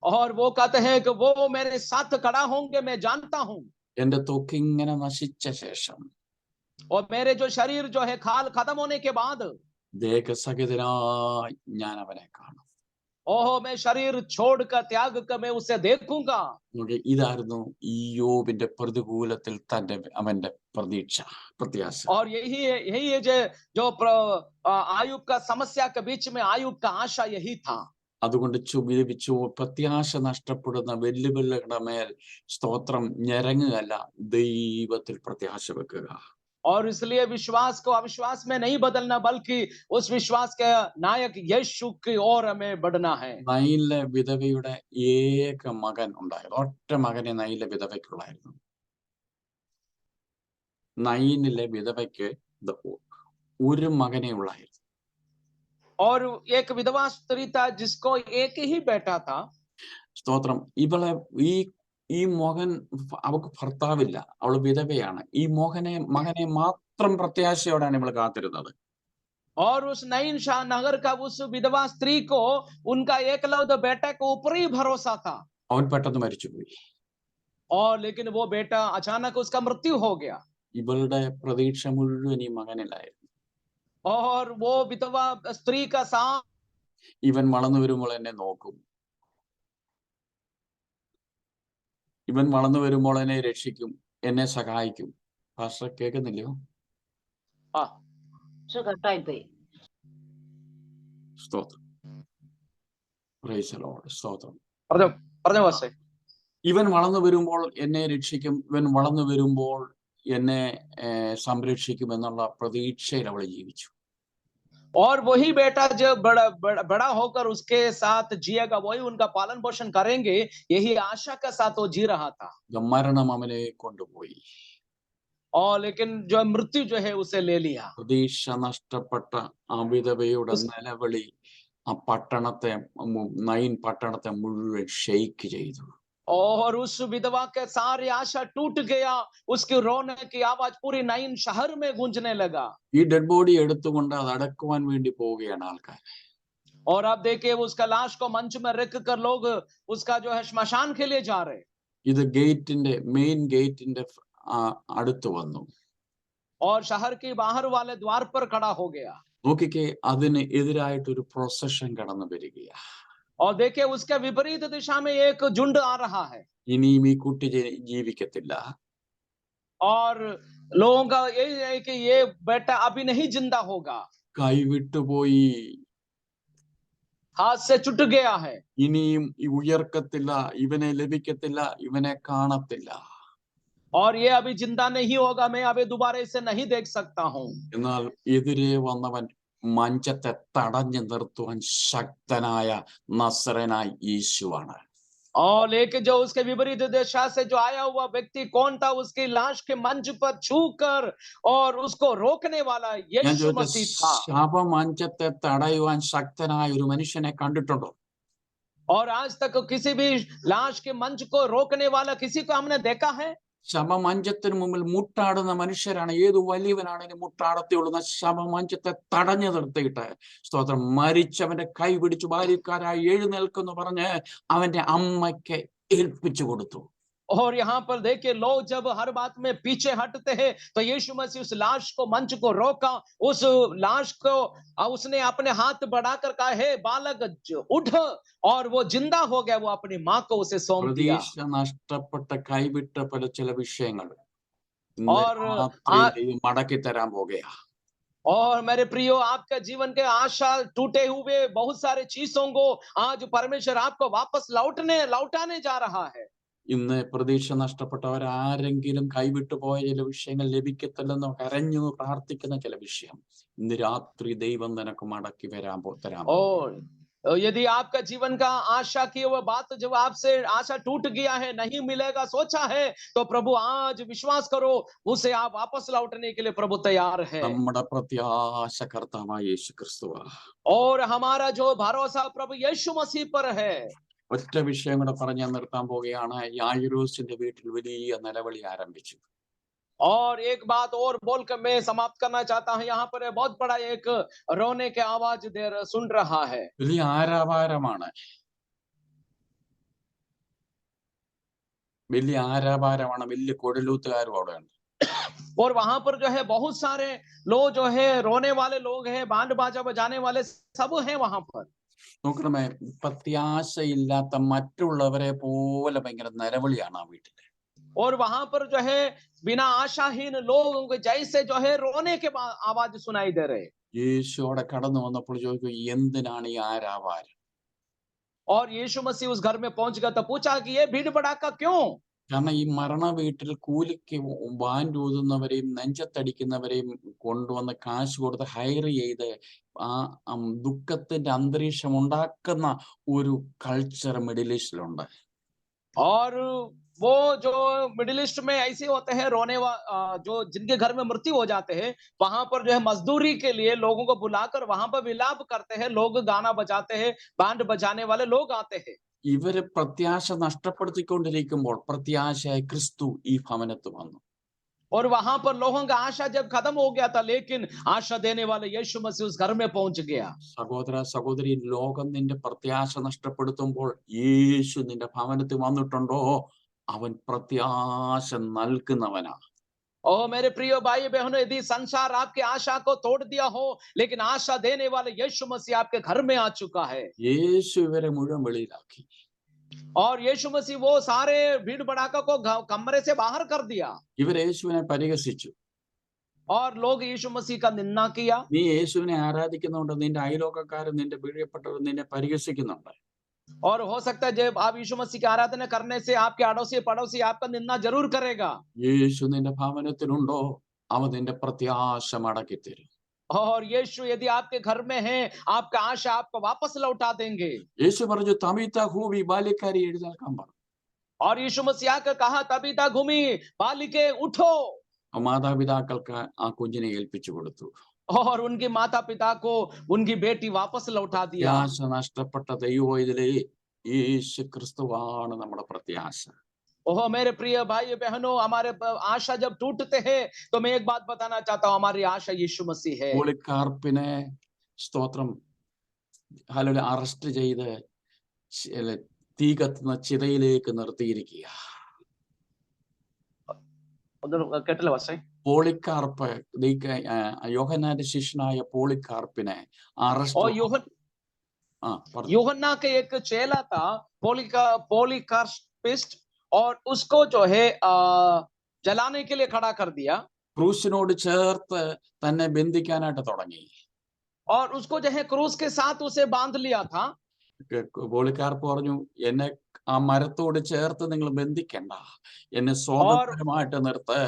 और वो कहते हैं कि वो मेरे साथ खड़ा होंगे, मैं जानता हूं. എന്റെ ത്വക്കിങ്ങനെ നശിച്ച ശേഷം और मेरे जो शरीर जो है खाल खत्म होने के बाद ദേഹസഹിതനായി ഞാൻ അവനെ കാണും. ओहो मैं शरीर छोड़कर त्याग कर मैं उसे देखूंगा. നോക്കി, ഇതായിരുന്നു ഇയ്യോബിന്റെ പ്രതികൂലത്തിൽ അവന്റെ പ്രത്യാശ. और यही है जो आयुब का समस्या के बीच में आयुब का आशा यही था. അതുകൊണ്ട് പ്രത്യാശ നഷ്ടപ്പെടുന്ന വെല്ലുവിളികളുടെ മേൽ സ്തോത്രം ഞെരങ്ങുകയല്ല, ദൈവത്തിൽ പ്രത്യാശ വെക്കുക. और इसलिए विश्वास को अविश्वास में नहीं बदलना, बल्कि उस विश्वास के नायक यीशु की ओर हमें बढ़ना है. നൈലിലെ വിധവയുടെ ഏക മകൻ ഉണ്ടായിരുന്നു. ഒറ്റ മകനെ നൈലിലെ വിധവയ്ക്കുള്ളായിരുന്നു. നൈനിലെ വിധവയ്ക്ക് ഒരു മകനെ ഉള്ളായിരുന്നു. और एक विधवा स्त्री था जिसको एक ही बेटा था. സ്തോത്രം. ഇവളെ ഈ മകൻ, അവൾക്ക് ഭർത്താവില്ല, അവള് വിധവയാണ്. ഈ മകനെ മാത്രം പ്രത്യാശയോടാണ് ഇവള് കാത്തിരുന്നത്. और उस नईन शाह नगर का उस विधवा स्त्री को उनका एकलौता बेटा के ऊपर ही भरोसा था. അവൻ പെട്ടെന്ന് മരിച്ചുപോയി. और लेकिन वो बेटा अचानक उसका मृत्यु हो गया. ഇവളുടെ പ്രതീക്ഷ മുഴുവൻ ഈ മകനിലായിരുന്നു. और वो विधवा स्त्री का साथ ഇവൻ വളർന്നു വരുമ്പോൾ എന്നെ നോക്കും, ഇവൻ വളർന്നു വരുമ്പോൾ എന്നെ രക്ഷിക്കും, എന്നെ സഹായിക്കും. പാസ്റ്റർ കേൾക്കുന്നില്ലയോ? സ്തോത്രം. Praise the Lord. സ്തോത്രം. ഇവൻ വളർന്നു വരുമ്പോൾ എന്നെ രക്ഷിക്കും, ഇവൻ വളർന്നു വരുമ്പോൾ എന്നെ സംരക്ഷിക്കും എന്നുള്ള പ്രതീക്ഷയിൽ അവൾ ജീവിച്ചു. और वही बेटा जो बड़ा होकर उसके साथ जिएगा, वही उनका पालन पोषण करेंगे, यही आशा के साथ वो जी रहा था. മരണം അവനെ കൊണ്ടുപോയി. और लेकिन जो मृत्यु जो है उसे ले लिया. പ്രതീക്ഷ നഷ്ടപ്പെട്ട ആ വിധവയുടെ നിലവിളി ആ പട്ടണത്തെ, നൈൻ പട്ടണത്തെ മുഴുവൻ ഷെയ്ക്ക് ചെയ്തു. और उस विधवा के सारी आशा टूट गया. उसकी रोने की आवाज पूरी नईन शहर में गूंजने लगा. ഈ ഡെഡ് ബോഡി എടുത്തുകൊണ്ട് അത് അടക്കുവാൻ വേണ്ടി പോവുകയാണ് ആൾക്കാർ. और अब देखिए उसका लाश को मंच में रख कर लोग उसका जो है श्मशान के लिए जा रहे. ഇത് മെയിൻ ഗേറ്റിന്റെ അടുത്ത് വന്നു. और शहर के बाहर वाले द्वार पर खड़ा हो गया. നോക്കിക്കേ, അതിന് എതിരായിട്ടൊരു പ്രൊസഷൻ കടന്നു വരികയാ. और देखिए उसके विपरीत दिशा में एक झुंड आ रहा है. ഇനിയും ഈ കുട്ടി ജീവിക്കത്തില്ല. और लोगों का यही है कि ये बेटा अभी नहीं जिंदा होगा. കൈവിട്ടുപോയി, हाथ से छूट गया है. ഇനിയും ഉയർക്കത്തില്ല, ഇവനെ ലഭിക്കത്തില്ല, ഇവനെ കാണത്തില്ല. और ये अभी जिंदा नहीं होगा, मैं अभी दोबारा इसे नहीं देख सकता हूँ. എന്നാൽ എതിരെ വന്നവൻ മഞ്ചത്തെ തടഞ്ഞു നിർത്തുവാൻ ശക്തനായ നസറേനായ യേശുവാണ്. और लेकिन जो उसके विपरीत दिशा से जो आया हुआ व्यक्ति कौन था? उसकी लाश के मंच पर छूकर और उसको रोकने वाला यीशु मसीह था. ശാപമഞ്ചത്തെ തടയുവാൻ ശക്തനായ ഒരു മനുഷ്യനെ കണ്ടിട്ടുണ്ടോ? और आज तक किसी भी लाश के मंच को रोकने वाला किसी को हमने देखा है? ശവമഞ്ചത്തിന് മുമ്പിൽ മുട്ടാടുന്ന മനുഷ്യരാണ്. ഏത് വലിയവനാണെങ്കിലും മുട്ടാടത്തേയുള്ളൂ. ശവമഞ്ചത്തെ തടഞ്ഞു നിർത്തിയിട്ട് സ്തോത്രം, മരിച്ചവന്റെ കൈ പിടിച്ചു ബാല്യക്കാരായി എഴുന്നേൽക്കെന്ന് പറഞ്ഞ് അവന്റെ അമ്മയ്ക്ക് ഏൽപ്പിച്ചു കൊടുത്തു. और यहाँ पर देखिए लोग जब हर बात में पीछे हटते हैं, तो यीशु मसीह उस लाश को मंच को रोका. उस लाश को उसने अपने हाथ बढ़ाकर कहा, हे बालक उठ, और वो जिंदा हो गया. वो अपनी माँ को उसे सौंप दिया. പ്രതീക്ഷ നഷ്ടപ്പെട്ട കൈവിട്ട ചില വിഷയങ്ങൾ और മടക്കി തരാൻ പോകുകയാ. और मेरे प्रियो, आपका जीवन के आशा टूटे हुए बहुत सारे चीजों को आज परमेश्वर आपको वापस लौटाने जा रहा है. ഇന്ന് പ്രതീക്ഷ നഷ്ടപ്പെട്ടവരാരെങ്കിലും കൈവിട്ടു പോയ ചില വിഷയങ്ങൾ ലഭിക്കത്തില്ലെന്ന് കരഞ്ഞു പ്രാർത്ഥിക്കുന്ന ചില വിഷയം ഇന്ന് രാത്രി ദൈവം നിനക്ക് മടക്കി തരാൻ. और यदि आपका जीवन का आशा की वह बात जब आपसे आशा टूट गया है, नहीं मिलेगा सोचा है, तो प्रभु आज विश्वास करो, उसे आप वापस लौटने के लिए प्रभु तैयार है. നമ്മുടെ പ്രത്യാശ കർത്താവായ യേശു ക്രിസ്തുവാ. और हमारा जो भरोसा प्रभु यीशु मसीह पर है. ഒറ്റ വിഷയം കൂടെ പറഞ്ഞ് നിർത്താൻ പോവുകയാണ്. യായിറോസിന്റെ വീട്ടിൽ വലിയ നിലവിളി ആരംഭിച്ചു. और एक बात और बोलकर मैं समाप्त करना चाहता हूं. यहाँ पर बहुत बड़ा एक रोने के आवाज सुन रहा है. വലിയ ആരവാരമാണ്. വലിയ ആരാപാരമാണ്, വലിയ കൊഴലൂത്തുകാരും അവിടെ ഉണ്ട്. और वहां पर जो है बहुत सारे लोग जो है रोने वाले लोग हैं, बैंड बाजा बजाने वाले सब हैं वहां पर। നോക്കണമേ, പ്രത്യാശയില്ലാത്ത മറ്റുള്ളവരെ പോലെ ഭയങ്കര നിലവിളിയാണ് ആ വീട്ടിൽ. और वहां पर जो है बिना आशाहीन लोगों के जैसे जो है रोने के आवाज सुनाई दे रहे। യേശു അവിടെ കടന്നു വന്നപ്പോൾ ചോദിക്കും, എന്തിനാണ് ഈ ആരാപാരം? और यीशु मसीह उस घर में पहुंच गया तो पूछा कि ये भीड़ भड़ाका क्यों? കാരണം ഈ മരണ വീട്ടിൽ കൂലിക്ക് ബാൻഡ് ഊതുന്നവരെയും നെഞ്ചത്തടിക്കുന്നവരെയും കൊണ്ടുവന്ന് കാശ് കൊടുത്ത് ഹയർ ചെയ്ത് ആ ദുഃഖത്തിന്റെ അന്തരീക്ഷം ഉണ്ടാക്കുന്ന ഒരു കൾച്ചർ മിഡിൽ ഈസ്റ്റിലുണ്ട്. और वो जो मिडिल ईस्ट में ऐसे होते हैं रोने जो जिनके घर में मृत्यु हो जाते हैं, वहां पर जो है मजदूरी के लिए लोगों को बुलाकर वहां पर विलाप करते हैं, लोग गाना बजाते हैं, बैंड बजाने वाले लोग आते हैं। ഇവര് പ്രത്യാശ നഷ്ടപ്പെടുത്തിക്കൊണ്ടിരിക്കുമ്പോൾ പ്രത്യാശയായി ക്രിസ്തു ഈ ഭവനത്ത് വന്നു. और वहां पर लोगों का आशा जब खत्म हो गया था, लेकिन आशा देने वाले यीशु मसीह उस घर में पहुंच गया। സഹോദര സഹോദരി, ലോകം നിന്റെ പ്രത്യാശ നഷ്ടപ്പെടുത്തുമ്പോൾ യേശു നിന്റെ ഭവനത്തിൽ വന്നിട്ടുണ്ടോ? അവൻ പ്രത്യാശ നൽകുന്നവനാ. ओ मेरे प्रिय भाई बहनों, यदि संसार आपकी आशा को तोड़ दिया हो, लेकिन आशा देने वाले यीशु मसीह आपके घर में आ चुका है। യേശു ഇവരെ മുഴുവൻ വെളിയിലാക്കി. और यीशु मसीह वो सारे भीड़ भड़ाका को कमरे से बाहर कर दिया। ഇവർ യേശുവിനെ പരിഹസിച്ചു. और लोग यीशु मसीह का निंदा किया। നീ യേശുവിനെ ആരാധിക്കുന്നുണ്ട്, നിന്റെ അയലോക്കക്കാരും നിന്റെ പ്രിയപ്പെട്ടവർ നിന്നെ പരിഹസിക്കുന്നുണ്ട്. और हो सकता है जब आप यीशु मसीह की आराधना करने से आपके अड़ोसी पड़ोसी आपका निंदा जरूर करेगा। യേശു നിന്റെ ഭവനത്തിലുണ്ടോ? അവൻ നിന്റെ പ്രത്യാശ മടക്കി തരും. और यीशु यदि आपके घर में है, आपका आशा आपको वापस लौटा देंगे। യേശു പറഞ്ഞു, തബീത്ത കൂവി, ബാല്യക്കാരി എഴുന്നേൽക്കാൻ പറഞ്ഞു. और यीशु मसीह आकर कहा, तबीता घूमी, बालिके उठो। മാതാപിതാക്കൾക്ക് ആ കുഞ്ഞിനെ ഏൽപ്പിച്ചു കൊടുത്തു. और उनके माता पिता को उनकी बेटी वापस लौटा दिया। പ്രത്യാശ നഷ്ടപ്പെട്ട ദൈവവൈതലേ, യേശു ക്രിസ്തുവാണ് നമ്മുടെ പ്രത്യാശ. ओह मेरे प्रिय भाई बहनों, हमारे आशा जब टूटते हैं तो मैं एक बात बताना चाहता हूँ, हमारी आशा यीशु मसीह है। പോളിക്കാർപ്പിനെ സ്തോത്രം ഹല്ലേലൂയ അറസ്റ്റ് ചെയ്ത് തീ കത്തുന്ന ചിതയിലേക്ക് നിർത്തിയിരിക്കുക. പോളിക്കാർപ്പ്, യോഹന്നാന്റെ ശിഷ്യനായ പോളിക്കാർപ്പിനെ അറസ്റ്റ്. यूहन्ना के एक चेला था पोलीकार्पिस्ट, और उसको जो है जलाने के लिए खड़ा कर दिया। ക്രൂശിനോട് ചേർത്ത് തന്നെ ബന്ധിക്കാനായിട്ട് തുടങ്ങി. और उसको जो है क्रूस के साथ उसे बांध लिया था। പോളിക്കാർപ്പ് പറഞ്ഞു, എന്നെ ആ മരത്തോട് ചേർത്ത് നിങ്ങൾ ബന്ധിക്കണ്ട, എന്നെ സ്വതന്ത്രമായിട്ട് നിർത്ത്.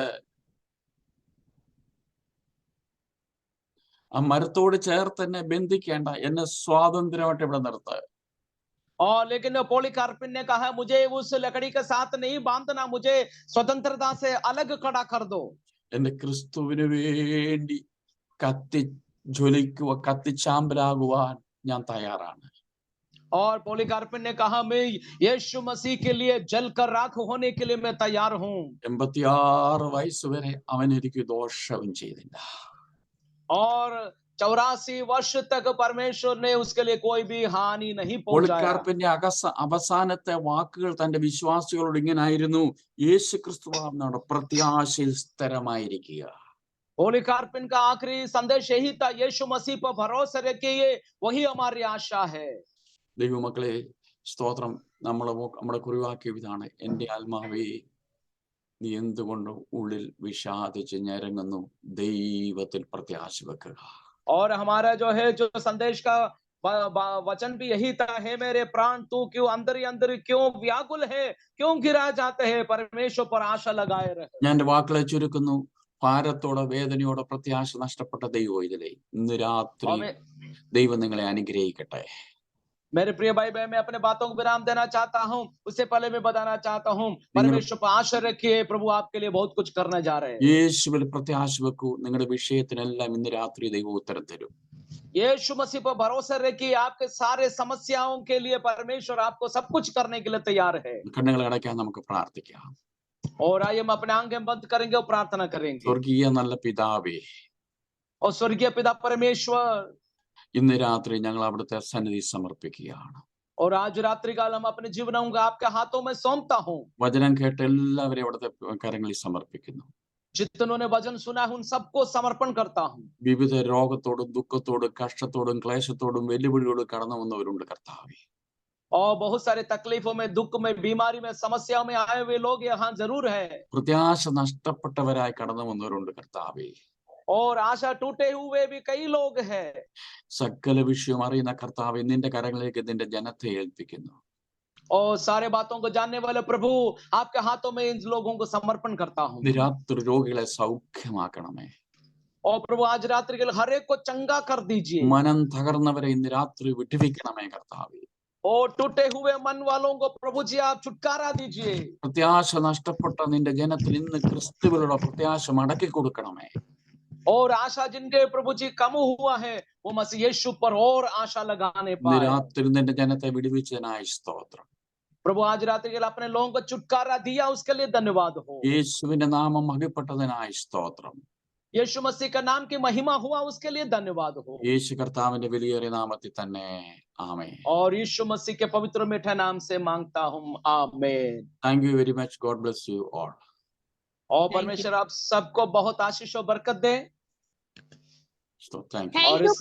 ആ മരത്തോട് ചേർത്ത് എന്നെ ബന്ധിക്കേണ്ട, എന്നെ സ്വാതന്ത്ര്യമായിട്ട് ഇവിടെ നിർത്ത്. और लेकिन पोलीकार्पिन ने कहा, मुझे उस लकड़ी के साथ नहीं बांधना, मुझे स्वतंत्रता से अलग खड़ा कर दो। എന്റെ ക്രിസ്തുവിന് വേണ്ടി കത്തിച്ചാമ്പലാകുവാൻ ഞാൻ തയ്യാറാണ്. और पोलीकार्पिन ने कहा, मैं यीशु मसीह के लिए जलकर राख होने के लिए मैं तैयार हूं। 86 വയസ്സ് വരെ അവൻ എനിക്ക് ദോഷവും ചെയ്തില്ല. और 84 वर्ष तक परमेश्वर ने उसके लिए कोई भी हानि नहीं पहुंचाया। പോളിക്കാർപ്പിന്റെ അവസാനത്തെ വാക്കുകൾ തന്റെ വിശ്വാസികളോട് ഇങ്ങനായിരുന്നു, യേശു ക്രിസ്തുവാണ് പ്രത്യാശയിൽ സ്ഥിരമായിരിക്കുക. पोलीकार्पिन का आखिरी संदेश यही था, यीशु मसीह पर भरोसा रखिए, वही हमारी आशा है। ദൈവമക്കളെ സ്തോത്രം, നമ്മുടെ കുറിവാക്യം ഇതാണ്, എന്റെ ആത്മാവേ നീ എന്തുകൊണ്ട് ഉള്ളിൽ വിഷാദിച്ച് ഞരങ്ങുന്നു, ദൈവത്തിൽ പ്രത്യാശ വെക്കുക. और हमारा जो है जो संदेश का वचन भी यही था, हे मेरे प्राण तू क्यों अंदर ही अंदर क्यों व्याकुल है, क्यों गिरा जाते हैं, परमेश्वर पर आशा लगाए रहे। ഞാൻ എന്റെ വാക്കുകളെ ചുരുക്കുന്നു. ഭാരത്തോടെ വേദനയോടെ പ്രത്യാശ നഷ്ടപ്പെട്ട ദൈവവൈതലേ, ഇന്ന് രാത്രി ദൈവം നിങ്ങളെ അനുഗ്രഹിക്കട്ടെ. मेरे प्रिय भाई बहन, मैं अपने बातों को विराम देना चाहता हूं, उससे पहले मैं बताना चाहता हूं, परमेश्वर पर आशा रखिए, प्रभु आपके लिए बहुत कुछ करने जा रहे हैं। യേശുവിൽ പ്രത്യാശ വെക്കൂ, നിങ്ങളുടെ വിഷയത്തിനെല്ലാം ഇന്ന് രാത്രി ദൈവം ഉത്തരം തരും. यीशु मसीह पर भरोसा रखिए, आपके सारे समस्याओं के लिए परमेश्वर आपको सब कुछ करने के लिए तैयार है। കണ്ണുകൾ അടയ്ക്കാൻ നമുക്ക് പ്രാർത്ഥിക്കാം. और आइए हम अपने आंखें बंद करेंगे और प्रार्थना करेंगे। സ്വർഗീയ നല്ല പിതാവേ, और स्वर्गीय पिता परमेश्वर, ഇന്ന് രാത്രി ഞങ്ങൾ അവിടുത്തെ സന്നിധി സമർപ്പിക്കുകയാണ്. और आज रात्रि काल हम अपने जीवनों को आपके हाथों में सौंपता हूँ। വചനം കേട്ട് എല്ലാവരെയും അവിടുത്തെ കരങ്ങളിൽ സമർപ്പിക്കുന്നു. जितनों ने वचन सुना है उन सबको समर्पण करता हूँ। വിവിധ രോഗത്തോടും ദുഃഖത്തോടും കഷ്ടത്തോടും ക്ലേശത്തോടും വെല്ലുവിളിയോടും കടന്നു വന്നവരുണ്ട് കർത്താവേ. और बहुत सारे तकलीफों में, दुख में, बीमारी में, समस्याओं में आए हुए लोग यहाँ जरूर है। പ്രത്യാശ നഷ്ടപ്പെട്ടവരായി കടന്നു വന്നവരുണ്ട് കർത്താവേ. और आशा टूटे हुए भी कई लोग हैं। സകല വിഷയം അറിയുന്ന കർത്താവേ, നിന്റെ കരങ്ങളിലേക്ക് നിന്റെ ജനത്തെ ഏൽപ്പിക്കുന്നു. और सारे बातों को जानने वाले प्रभु, आपके हाथों में इन लोगों को समर्पण करता हूँ। നിരാത്രി രോഗികളെ സൗഖ്യമാക്കണമേ. और प्रभु आज रात्रि के लिए हर एक को चंगा कर दीजिए। മനം തകർന്നവരെ ഇന്ന് രാത്രി വിടുവിക്കണമേ കർത്താവേ. और टूटे हुए मन वालों को प्रभु जी आप छुटकारा दीजिए। പ്രത്യാശ നഷ്ടപ്പെട്ട നിന്റെ ജനത്തിൽ ഇന്ന് ക്രിസ്തുവിലുള്ള പ്രത്യാശ മടക്കി കൊടുക്കണമേ. और आशा जिनके प्रभु जी कम हुआ है, वो मसीह यीशु पर और आशा लगाने ഇന്ന് पाए। രാത്രി നിന്റെ ജനത്തെ വിടുവിച്ചതിനായി സ്തോത്രം. प्रभु आज रात्रि के लिए अपने लोगों को छुटकारा दिया, उसके लिए धन्यवाद हो। യേശുവിന്റെ നാമം മഹിപ്പെട്ടതിനായി സ്തോത്രം. यीशु मसीह का नाम की महिमा हुआ, उसके लिए धन्यवाद हो। യേശു കർത്താവിന്റെ വിലയേറിയ നാമത്തിൽ തന്നെ ആമേൻ. और यीशु मसीह के पवित्र मीठे नाम से मांगता हूँ, आमीन। Thank you very much. God bless you all. और परमेश्वर आप सबको बहुत आशीष और बरकत दे। Thank you. और Thank you, इस